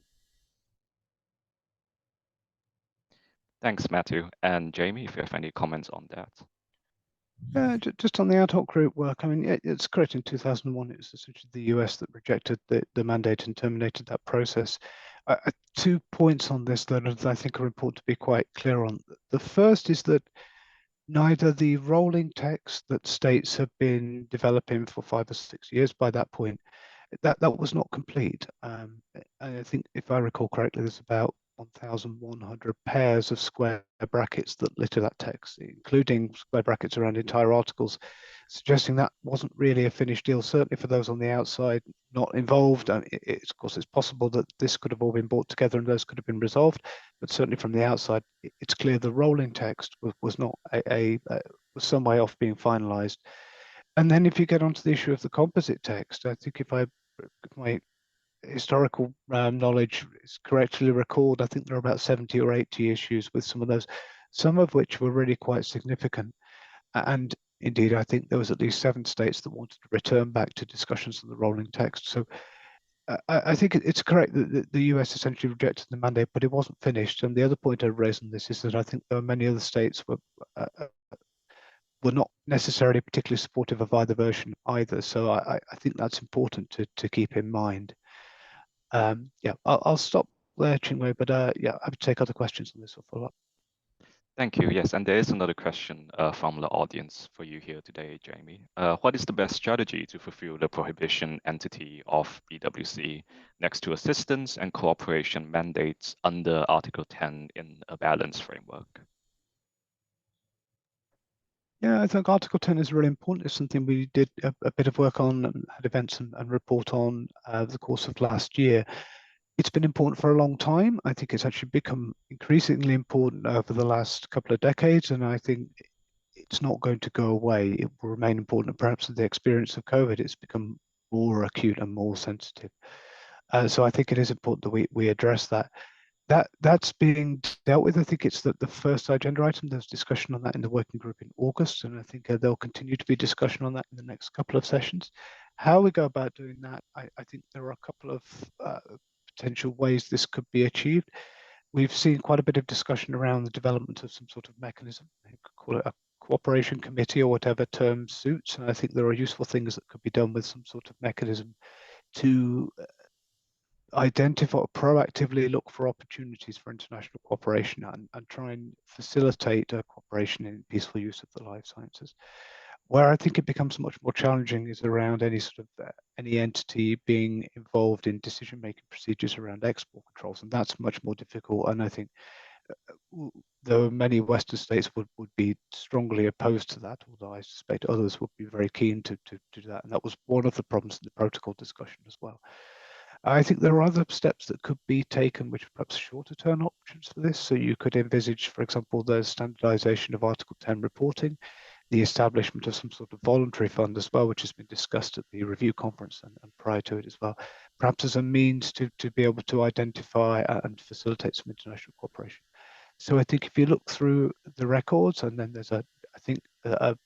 Thanks, Matthew. And Jamie, if you have any comments on that. Just on the ad hoc group work, I mean, it's correct. In 2001, it was essentially the US that rejected the mandate and terminated that process. 2 points on this that I think are important to be quite clear on. The first is that neither the rolling text that states have been developing for 5 or 6 years by that point, that was not complete. I think, if I recall correctly, there's about 1,100 pairs of square brackets that litter that text, including square brackets around entire articles, suggesting that wasn't really a finished deal, certainly for those on the outside not involved. Of course, it's possible that this could have all been brought together and those could have been resolved, but certainly from the outside, it's clear the rolling text was not was some way off being finalized. And then if you get onto the issue of the composite text, I think if my historical knowledge is correctly recalled, I think there are about 70 or 80 issues with some of those, some of which were really quite significant. And indeed, I think there was at least 7 states that wanted to return back to discussions on the rolling text. So I think it's correct that the US essentially rejected the mandate, but it wasn't finished. And the other point I'd raise on this is that I think there are many other states were not necessarily particularly supportive of either version either. So I think that's important to keep in mind. I'll stop there, Chingwei, but I would take other questions on this or follow up. Thank you. Yes, and there is another question from the audience for you here today, Jamie. What is the best strategy to fulfill the prohibition entity of BWC next to assistance and cooperation mandates under Article 10 in a balanced framework? Yeah, I think Article 10 is really important. It's something we did a bit of work on and had events and report on the course of last year. It's been important for a long time. I think it's actually become increasingly important over the last couple of decades, and I think it's not going to go away. It will remain important, and perhaps with the experience of COVID, it's become more acute and more sensitive. So I think it is important that we address that. That's being dealt with. I think it's the first agenda item. There's discussion on that in the working group in August, and I think there'll continue to be discussion on that in the next couple of sessions. How we go about doing that, I think there are a couple of potential ways this could be achieved. We've seen quite a bit of discussion around the development of some sort of mechanism. You could call it a cooperation committee or whatever term suits. And I think there are useful things that could be done with some sort of mechanism to identify or proactively look for opportunities for international cooperation and try and facilitate cooperation in peaceful use of the life sciences. Where I think it becomes much more challenging is around any sort of any entity being involved in decision-making procedures around export controls, and that's much more difficult. And I think though many Western states would be strongly opposed to that, although I suspect others would be very keen to do that. And that was one of the problems in the protocol discussion as well. I think there are other steps that could be taken, which are perhaps shorter term options for this. So you could envisage, for example, the standardization of Article 10 reporting, the establishment of some sort of voluntary fund as well, which has been discussed at the review conference and prior to it as well, perhaps as a means to be able to identify and facilitate some international cooperation. So I think if you look through the records, and then there's a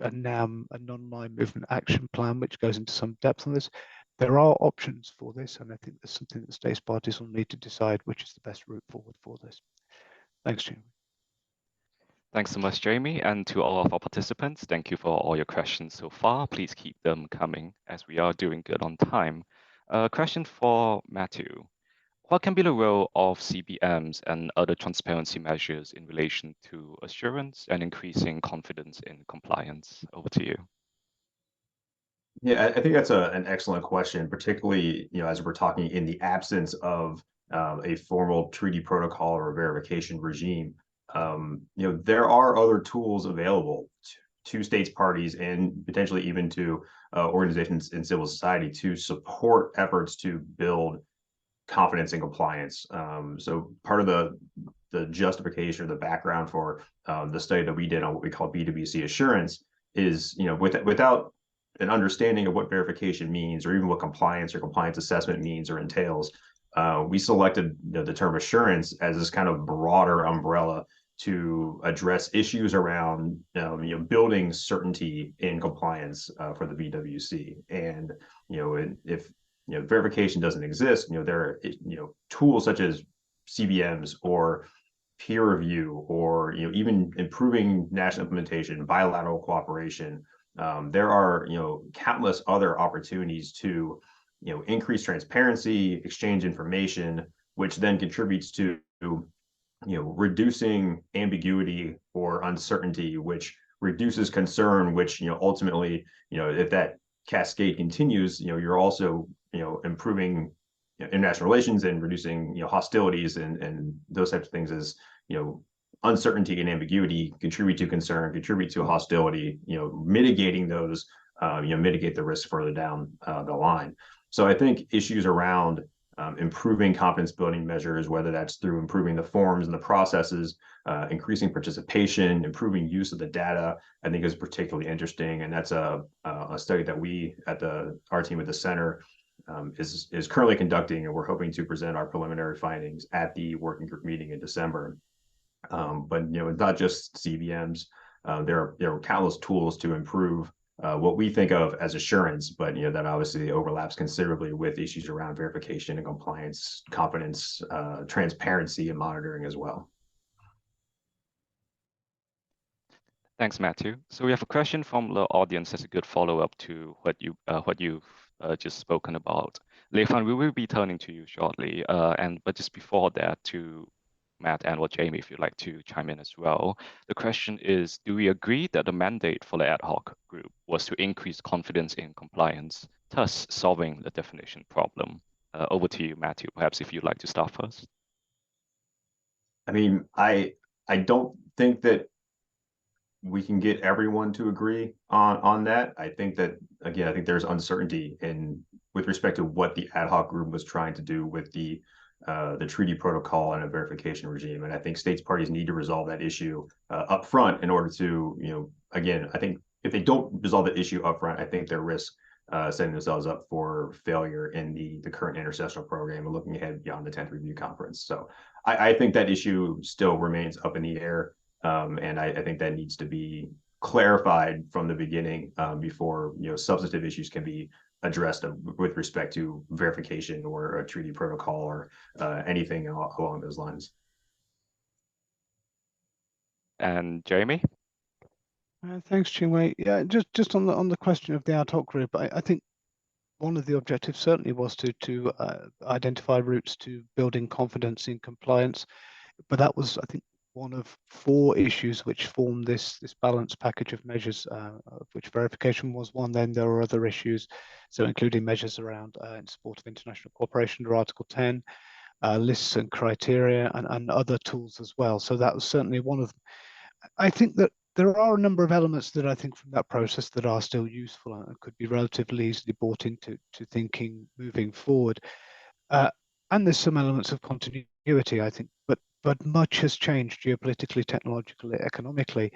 a NAM, a non-line movement action plan, which goes into some depth on this. There are options for this, and I think there's something that states parties will need to decide which is the best route forward for this. Thanks, Jim. Thanks so much, Jamie. And to all of our participants, thank you for all your questions so far. Please keep them coming as we are doing good on time. Question for Matthew. What can be the role of CBMs and other transparency measures in relation to assurance and increasing confidence in compliance? Over to you. Yeah, I think that's an excellent question, particularly, as we're talking in the absence of a formal treaty protocol or a verification regime. There are other tools available to states parties and potentially even to organizations in civil society to support efforts to build confidence in compliance. So part of the justification or the background for the study that we did on what we call BWC assurance is, without an understanding of what verification means, or even what compliance or compliance assessment means or entails, we selected the term assurance as this kind of broader umbrella to address issues around building certainty in compliance for the BWC. And if verification doesn't exist, there are tools such as CBMs or peer review, or even improving national implementation, bilateral cooperation. There are countless other opportunities to increase transparency, exchange information, which then contributes to reducing ambiguity or uncertainty, which reduces concern, which ultimately, if that cascade continues, you're also improving international relations and reducing hostilities and those types of things. As uncertainty and ambiguity contribute to concern, contribute to hostility, mitigating those mitigate the risk further down the line. So I think issues around improving confidence building measures, whether that's through improving the forms and the processes, increasing participation, improving use of the data, I think is particularly interesting. And that's a study that we at our team at the center is currently conducting, and we're hoping to present our preliminary findings at the working group meeting in December. But it's not just CBMs. There are countless tools to improve what we think of as assurance, but that obviously overlaps considerably with issues around verification and compliance, confidence, transparency, and monitoring as well. Thanks, Matthew. So we have a question from the audience as a good follow-up to what you've just spoken about. Leifan, we will be turning to you shortly, but just before that, to Matt and or Jamie, if you'd like to chime in as well. The question is, do we agree that the mandate for the ad hoc group was to increase confidence in compliance, thus solving the definition problem? Over to you, Matthew, perhaps if you'd like to start first. I mean, I don't think that we can get everyone to agree on that. I think that, again, I think there's uncertainty with respect to what the ad hoc group was trying to do with the treaty protocol and a verification regime. And I think states parties need to resolve that issue up front in order to, again, I think if they don't resolve the issue up front, I think they risk setting themselves up for failure in the current intersessional program and looking ahead beyond the 10th review conference. So I think that issue still remains up in the air. And I think that needs to be clarified from the beginning before substantive issues can be addressed with respect to verification or a treaty protocol or anything along those lines. And Jamie? Thanks, Chingwei. Yeah, just on the question of the ad hoc group, I think one of the objectives certainly was to identify routes to building confidence in compliance, but that was, I think, one of 4 issues which form this balanced package of measures, of which verification was one. Then there are other issues, so including measures around in support of international cooperation under Article 10, lists and criteria, and other tools as well. So that was certainly one of them. I think that there are a number of elements that I think from that process that are still useful and could be relatively easily brought into thinking moving forward. And there's some elements of continuity, I think, but much has changed geopolitically, technologically, economically,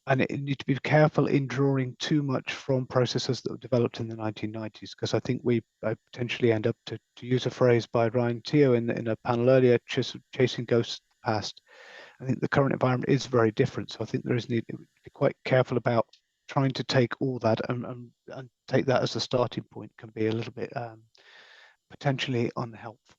and you need to be careful in drawing too much from processes that were developed in the 1990s, because I think we potentially end up, to use a phrase by Ryan Teo in a panel earlier, chasing ghosts past. I think the current environment is very different, so I think there is need to be quite careful about trying to take all that and take that as a starting point can be a little bit potentially unhelpful.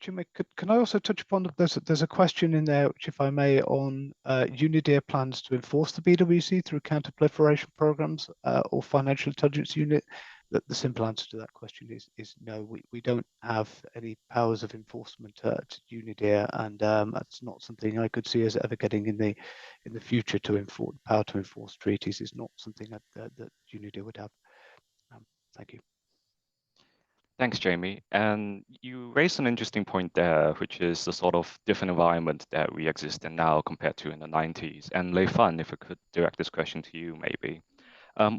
Jimmy, can I also touch upon there's a question in there, which, if I may, on UNIDIR plans to enforce the BWC through counter-proliferation programs or financial intelligence unit. The simple answer to that question is no. We don't have any powers of enforcement to UNIDIR, and that's not something I could see as ever getting in the future. To enforce power to enforce treaties is not something that UNIDIR would have. Thank you. Thanks, Jamie. And you raised an interesting point there, which is the sort of different environment that we exist in now compared to in the 90s. And Lei Fan, if I could direct this question to you, maybe.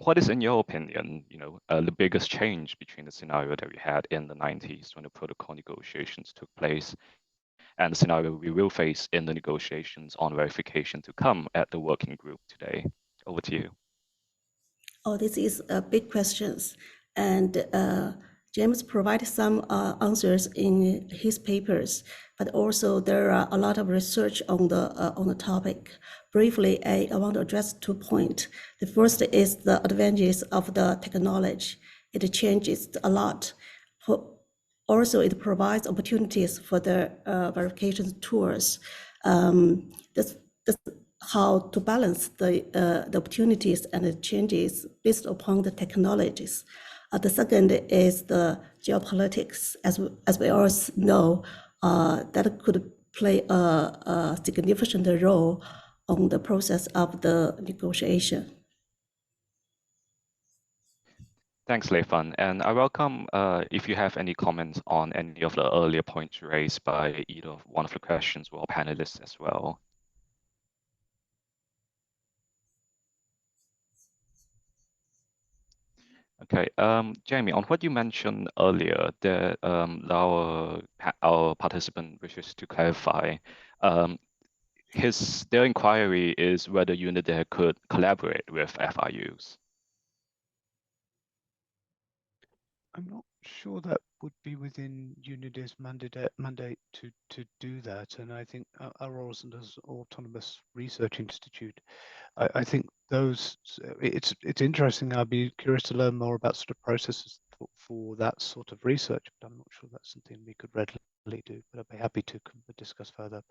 What is, in your opinion, the biggest change between the scenario that we had in the 90s when the protocol negotiations took place and the scenario we will face in the negotiations on verification to come at the working group today? Over to you. Oh, this is a big questions, and James provided some answers in his papers, but also there are a lot of research on the topic. Briefly, I want to address 2 points. The first is the advantages of the technology. It changes a lot. Also, it provides opportunities for the verification tools. That's how to balance the opportunities and the changes based upon the technologies. The second is the geopolitics, as we all know, that could play a significant role on the process of the negotiation. Thanks, Lei Fan. And I welcome if you have any comments on any of the earlier points raised by either one of the questions or panelists as well. Okay, Jamie, on what you mentioned earlier, that our participant wishes to clarify, their inquiry is whether UNIDIR could collaborate with FIUs. I'm not sure that would be within UNIDIR's mandate to do that, and I think Aurora and as Autonomous Research Institute, I think those it's interesting. I'd be curious to learn more about sort of processes for that sort of research, but I'm not sure that's something we could readily do. But I'd be happy to discuss further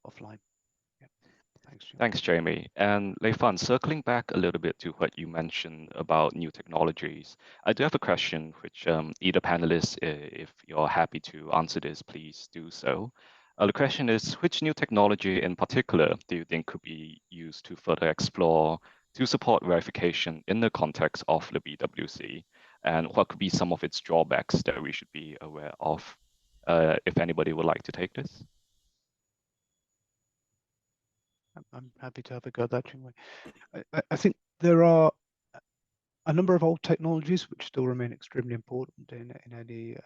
offline. Yeah. Thanks, Jim. Thanks, Jamie. And Lei Fan, circling back a little bit to what you mentioned about new technologies, I do have a question which either panelists, if you're happy to answer this, please do so. The question is, which new technology in particular do you think could be used to further explore to support verification in the context of the BWC? And what could be some of its drawbacks that we should be aware of? If anybody would like to take this. I'm happy to have a go at that, Jingwei. I think there are a number of old technologies which still remain extremely important in any,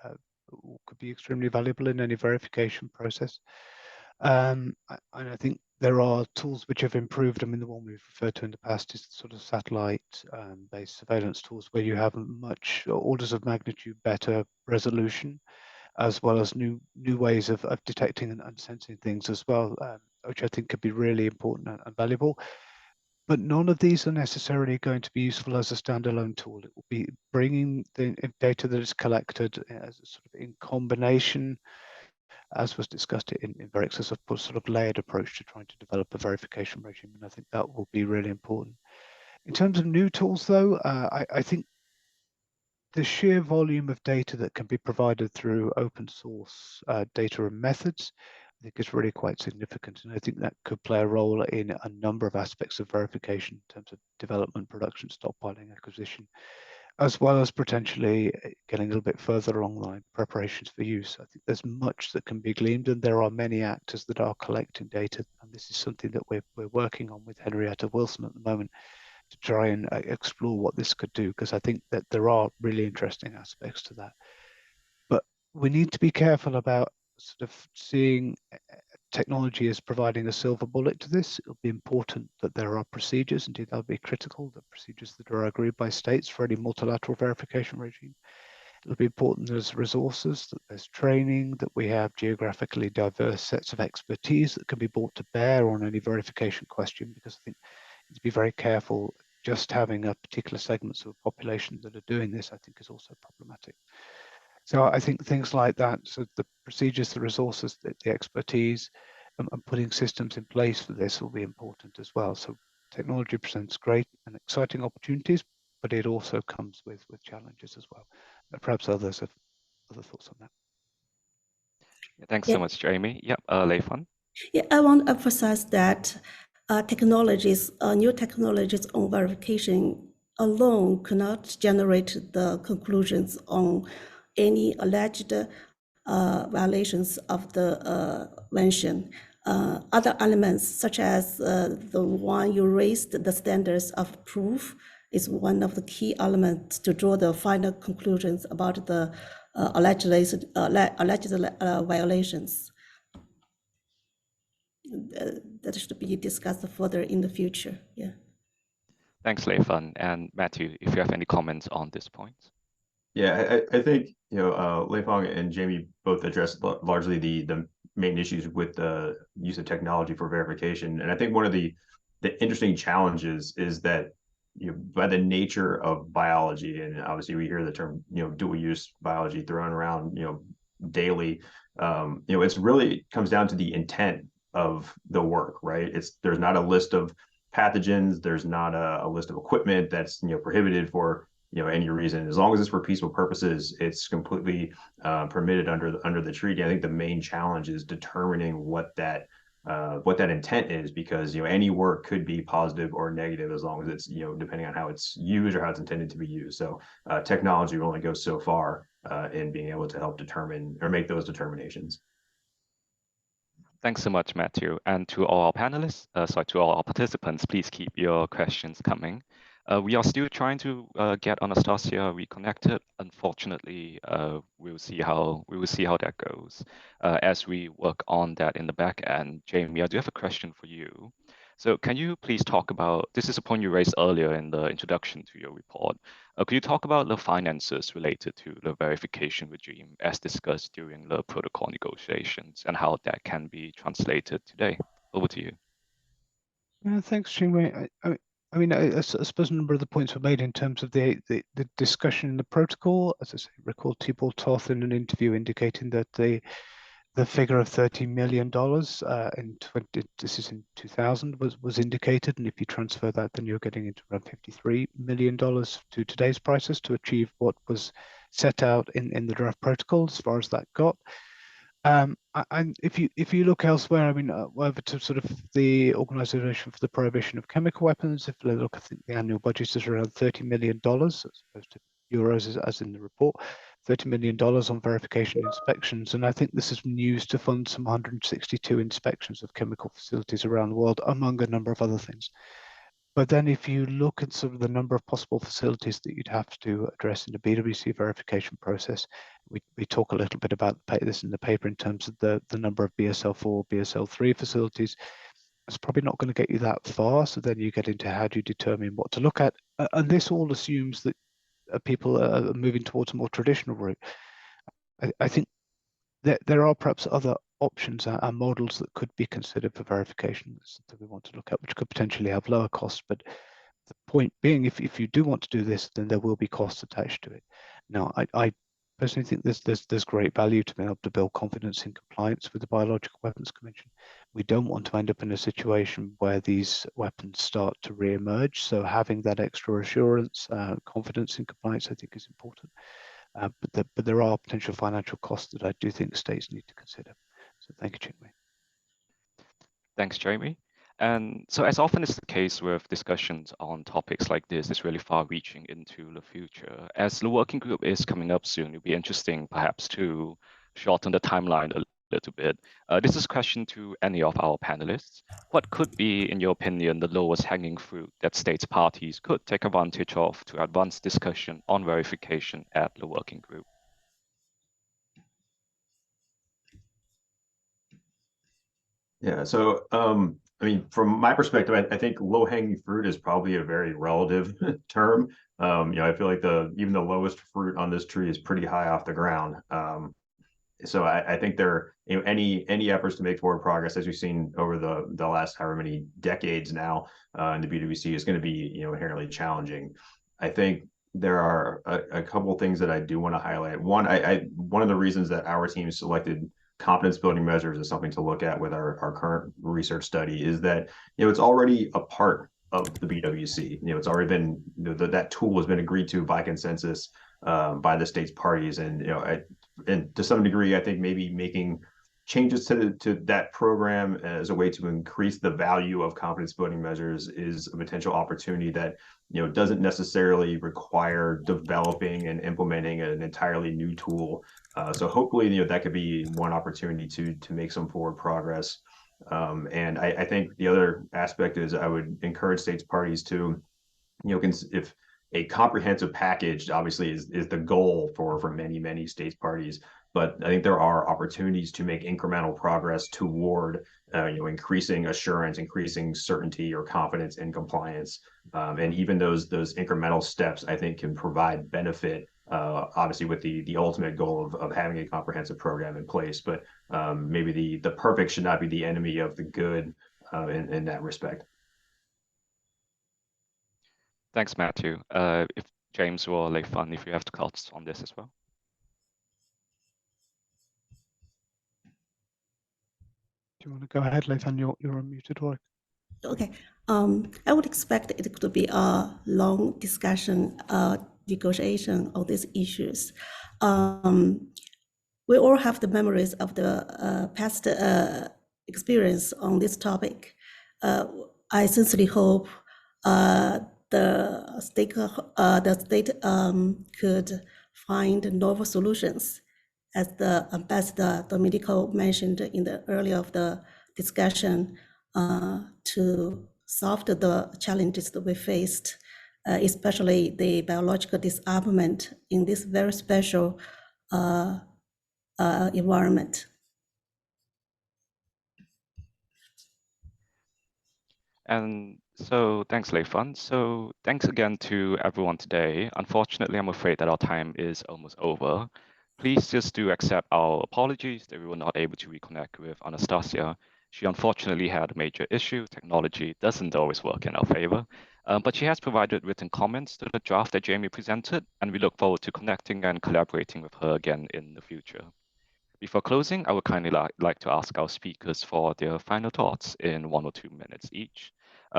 could be extremely valuable in any verification process. And I think there are tools which have improved. I mean, the one we've referred to in the past is the sort of satellite-based surveillance tools where you have much orders of magnitude better resolution, as well as new ways of detecting and sensing things as well, which I think could be really important and valuable. But none of these are necessarily going to be useful as a standalone tool. It will be bringing the data that is collected as a sort of in combination, as was discussed in Verix, as a sort of layered approach to trying to develop a verification regime. And I think that will be really important. In terms of new tools, though, I think the sheer volume of data that can be provided through open source data and methods, I think is really quite significant. And I think that could play a role in a number of aspects of verification in terms of development, production, stockpiling, acquisition, as well as potentially getting a little bit further along the line, preparations for use. I think there's much that can be gleaned, and there are many actors that are collecting data. And this is something that we're working on with Henrietta Wilson at the moment, to try and explore what this could do, because I think that there are really interesting aspects to that. But we need to be careful about sort of seeing technology as providing a silver bullet to this. It'll be important that there are procedures, indeed that'll be critical, the procedures that are agreed by states for any multilateral verification regime. It'll be important there's resources, that there's training, that we have geographically diverse sets of expertise that can be brought to bear on any verification question, because I think to be very careful just having a particular segments of a population that are doing this, I think, is also problematic. So I think things like that, so the procedures, the resources, the expertise, and putting systems in place for this will be important as well. So technology presents great and exciting opportunities, but it also comes with challenges as well. Perhaps others have other thoughts on that. Thanks Yeah. so much, Jamie. Yep, Lei Fan. Yeah, I want to emphasize that technologies, new technologies on verification alone cannot generate the conclusions on any alleged violations of the mention. Other elements, such as the one you raised, the standards of proof, is one of the key elements to draw the final conclusions about the alleged violations. That should be discussed further in the future. Yeah. Thanks, Lei Fan. And Matthew, if you have any comments on this point. Yeah, I think Lei Fang and Jamie both addressed largely the main issues with the use of technology for verification, and I think one of the interesting challenges is that by the nature of biology, and obviously we hear the term dual use biology thrown around daily. It's really comes down to the intent of the work, right? There's not a list of pathogens, there's not a list of equipment that's prohibited for any reason. As long as it's for peaceful purposes, it's completely permitted under the treaty. I think the main challenge is determining what that intent is, because any work could be positive or negative as long as it's depending on how it's used or how it's intended to be used. So technology will only go so far in being able to help determine or make those determinations. Thanks so much, Matthew. And to all our panelists, to all our participants, please keep your questions coming. We are still trying to get Anastasia reconnected. Unfortunately, we will see how that goes as we work on that in the back end. Jamie, I do have a question for you. So can you please talk about, this is a point you raised earlier in the introduction to your report. Could you talk about the finances related to the verification regime as discussed during the protocol negotiations and how that can be translated today? Over to you. Thanks, Chingwei. I suppose a number of the points were made in terms of the discussion in the protocol. As I say, recall Thibault Toth in an interview indicating that the figure of $30 million this is in 2000 was indicated, and if you transfer that, then you're getting into around $53 million to today's prices to achieve what was set out in the draft protocol as far as that got. And if you look elsewhere, over to sort of the Organization for the Prohibition of Chemical Weapons, if you look, I think the annual budget is around $30 million, as opposed to euros as in the report, $30 million on verification inspections. And I think this has been used to fund some 162 inspections of chemical facilities around the world, among a number of other things. But then if you look at sort of the number of possible facilities that you'd have to address in the BWC verification process, we talk a little bit about this in the paper in terms of the number of BSL-4, BSL-3 facilities. It's probably not going to get you that far. So then you get into how do you determine what to look at. And this all assumes that people are moving towards a more traditional route. I think that there are perhaps other options and models that could be considered for verification that we want to look at, which could potentially have lower costs. But the point being, if you do want to do this, then there will be costs attached to it. Now, I personally think there's great value to being able to build confidence in compliance with the Biological Weapons Convention. We don't want to end up in a situation where these weapons start to re-emerge. So having that extra assurance, confidence in compliance, I think is important. But there are potential financial costs that I do think states need to consider. So thank you, Chingwei. Thanks, Jamie. And so as often is the case with discussions on topics like this, it's really far-reaching into the future. As the working group is coming up soon, it'll be interesting perhaps to shorten the timeline a little bit. This is a question to any of our panelists. What could be, in your opinion, the lowest hanging fruit that states parties could take advantage of to advance discussion on verification at the working group? Yeah, so from my perspective, I think low-hanging fruit is probably a very relative term. I feel like even the lowest fruit on this tree is pretty high off the ground. So I think any efforts to make forward progress, as we've seen over the last however many decades now in the BWC, is going to be inherently challenging. I think there are a couple of things that I do want to highlight. One, one of the reasons that our team selected confidence building measures as something to look at with our current research study is that it's already a part of the BWC. It's already been that tool has been agreed to by consensus by the state's parties, and and to some degree, I think maybe making changes to that program as a way to increase the value of confidence building measures is a potential opportunity that doesn't necessarily require developing and implementing an entirely new tool. So hopefully, that could be one opportunity to make some forward progress. And I think the other aspect is I would encourage states parties to, if a comprehensive package obviously is the goal for many states parties, but I think there are opportunities to make incremental progress toward increasing assurance, increasing certainty or confidence in compliance, and even those incremental steps I think can provide benefit. Obviously, with the ultimate goal of having a comprehensive program in place, but maybe the perfect should not be the enemy of the good in that respect. Thanks, Matthew. If James or Leifan, if you have thoughts on this as well. Do you want to go ahead, Leifan? You're unmuted, right? Okay. I would expect it could be a long discussion, negotiation of these issues. We all have the memories of the past experience on this topic. I sincerely hope the state could find novel solutions, as the Ambassador Domenico mentioned in the earlier of the discussion, to solve the challenges that we faced, especially the biological disarmament in this very special environment. And so thanks, Leifan. So thanks again to everyone today. Unfortunately, I'm afraid that our time is almost over. Please just do accept our apologies that we were not able to reconnect with Anastasia. She unfortunately had a major issue. Technology doesn't always work in our favor, but she has provided written comments to the draft that Jamie presented, and we look forward to connecting and collaborating with her again in the future. Before closing, I would kindly like to ask our speakers for their final thoughts in 1 or 2 minutes each.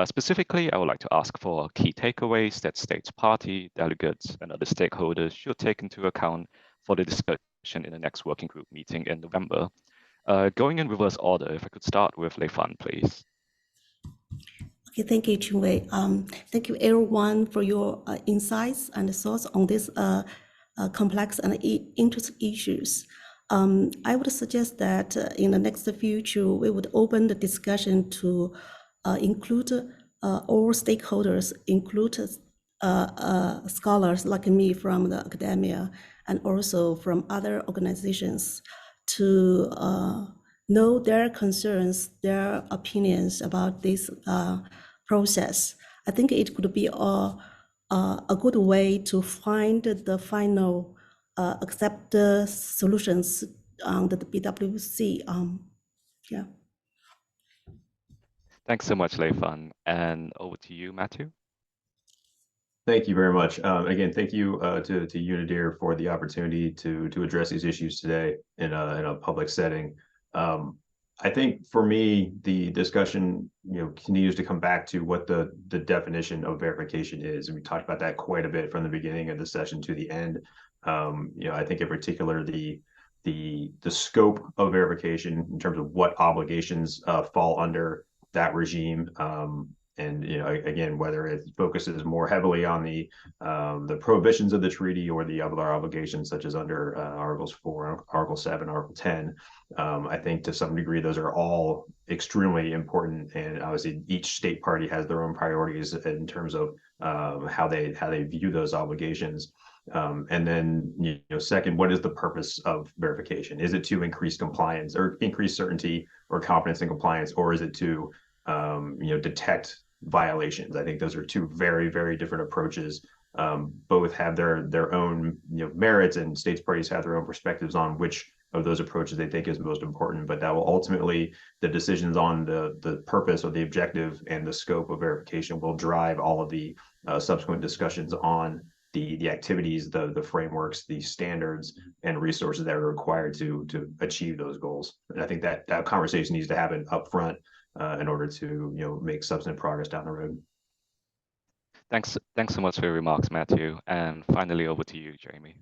Specifically, I would like to ask for key takeaways that states party, delegates, and other stakeholders should take into account for the discussion in the next working group meeting in November. Going in reverse order, if I could start with Leifan, please. Okay, thank you, Ching-Wei. Thank you, everyone, for your insights and thoughts on these complex and interesting issues. I would suggest that in the next future, we would open the discussion to include all stakeholders, include scholars like me from the academia and also from other organizations, to know their concerns, their opinions about this process. I think it could be a good way to find the final accept solutions on the BWC. Yeah. Thanks so much, Leifan. And over to you, Matthew. Thank you very much. Again, thank you to UNIDIR for the opportunity to address these issues today in a public setting. I think for me, the discussion continues to come back to what the definition of verification is, and we talked about that quite a bit from the beginning of the session to the end. I think in particular the scope of verification in terms of what obligations fall under that regime. And again, whether it focuses more heavily on the prohibitions of the treaty or the other obligations, such as under Articles 4, Article 7, Article 10, I think to some degree those are all extremely important. And obviously, each state party has their own priorities in terms of how they view those obligations. And then, second, what is the purpose of verification? Is it to increase compliance or increase certainty or confidence in compliance, or is it to detect violations? I think those are two very, very different approaches. Both have their own merits, and states parties have their own perspectives on which those approaches they think is most important, but that will ultimately, the decisions on the purpose or the objective and the scope of verification will drive all of the subsequent discussions on the activities, the frameworks, the standards and resources that are required to achieve those goals. And I think that conversation needs to happen upfront in order to make substantive progress down the road. Thanks so much for your remarks, Matthew. And finally, over to you, Jamie.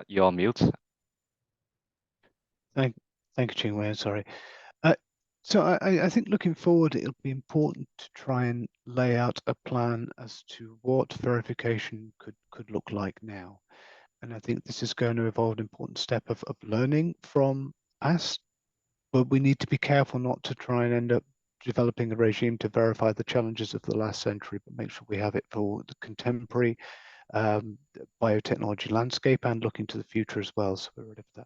You're on mute. Thank you, Ching-Wei. Sorry. So I think looking forward, it'll be important to try and lay out a plan as to what verification could look like now. And I think this is going to involve an important step of learning from past, but we need to be careful not to try and end up developing a regime to verify the challenges of the last century, but make sure we have it for the contemporary biotechnology landscape and looking to the future as well. So we're ready for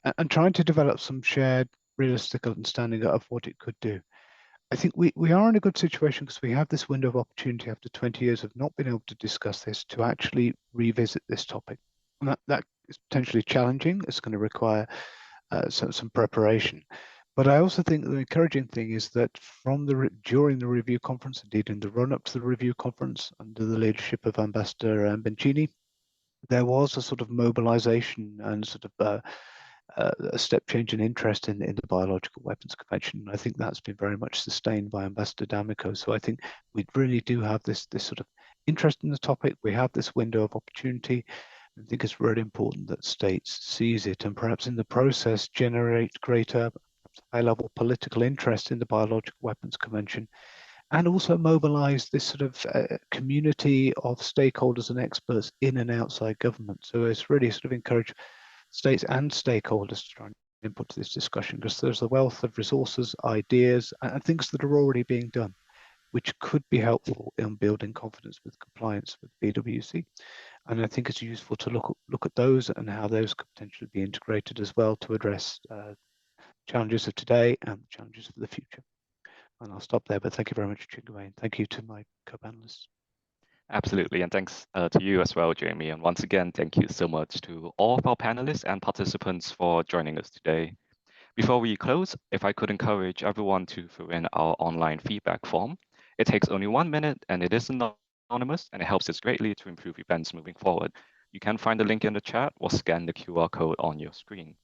that. And trying to develop some shared realistic understanding of what it could do. I think we are in a good situation because we have this window of opportunity after 20 years of not being able to discuss this to actually revisit this topic. And that is potentially challenging. It's going to require some preparation. But I also think the encouraging thing is that during the review conference, indeed in the run-up to the review conference, under the leadership of Ambassador Bencini, there was a sort of mobilization and sort of a step change in interest in the Biological Weapons Convention. I think that's been very much sustained by Ambassador D'Amico. So I think we really do have this sort of interest in the topic. We have this window of opportunity. I think it's really important that states seize it and perhaps in the process generate greater high-level political interest in the Biological Weapons Convention, and also mobilize this sort of community of stakeholders and experts in and outside government. So it's really sort of encourage states and stakeholders to try and input to this discussion, because there's a wealth of resources, ideas, and things that are already being done, which could be helpful in building confidence with compliance with BWC. And I think it's useful to look at those and how those could potentially be integrated as well to address challenges of today and challenges of the future. And I'll stop there, but thank you very much, Ching-Wei, and thank you to my co-panelists. Absolutely, and thanks to you as well, Jamie. And once again, thank you so much to all of our panelists and participants for joining us today. Before we close, if I could encourage everyone to fill in our online feedback form. It takes only 1 minute and it is anonymous, and it helps us greatly to improve events moving forward. You can find the link in the chat or scan the QR code on your screen.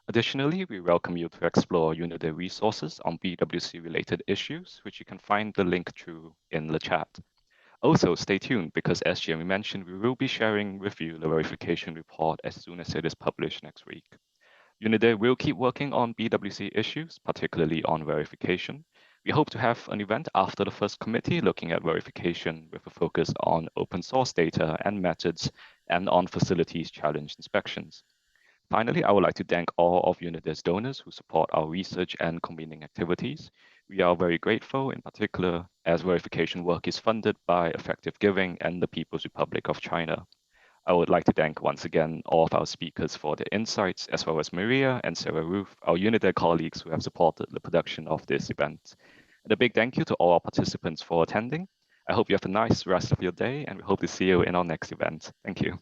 Additionally, we welcome you to explore UNIDIR resources on BWC-related issues, which you can find the link to in the chat. Also, stay tuned because, as Jamie mentioned, we will be sharing with you the verification report as soon as it is published next week. UNIDIR will keep working on BWC issues, particularly on verification. We hope to have an event after the first committee looking at verification with a focus on open source data and methods and on facilities challenge inspections. Finally, I would like to thank all of UNIDIR's donors who support our research and convening activities. We are very grateful, in particular, as verification work is funded by Effective Giving and the People's Republic of China. I would like to thank once again all of our speakers for their insights, as well as Maria and Sarah Ruth, our UNIDIR colleagues who have supported the production of this event. And a big thank you to all our participants for attending. I hope you have a nice rest of your day, and we hope to see you in our next event. Thank you.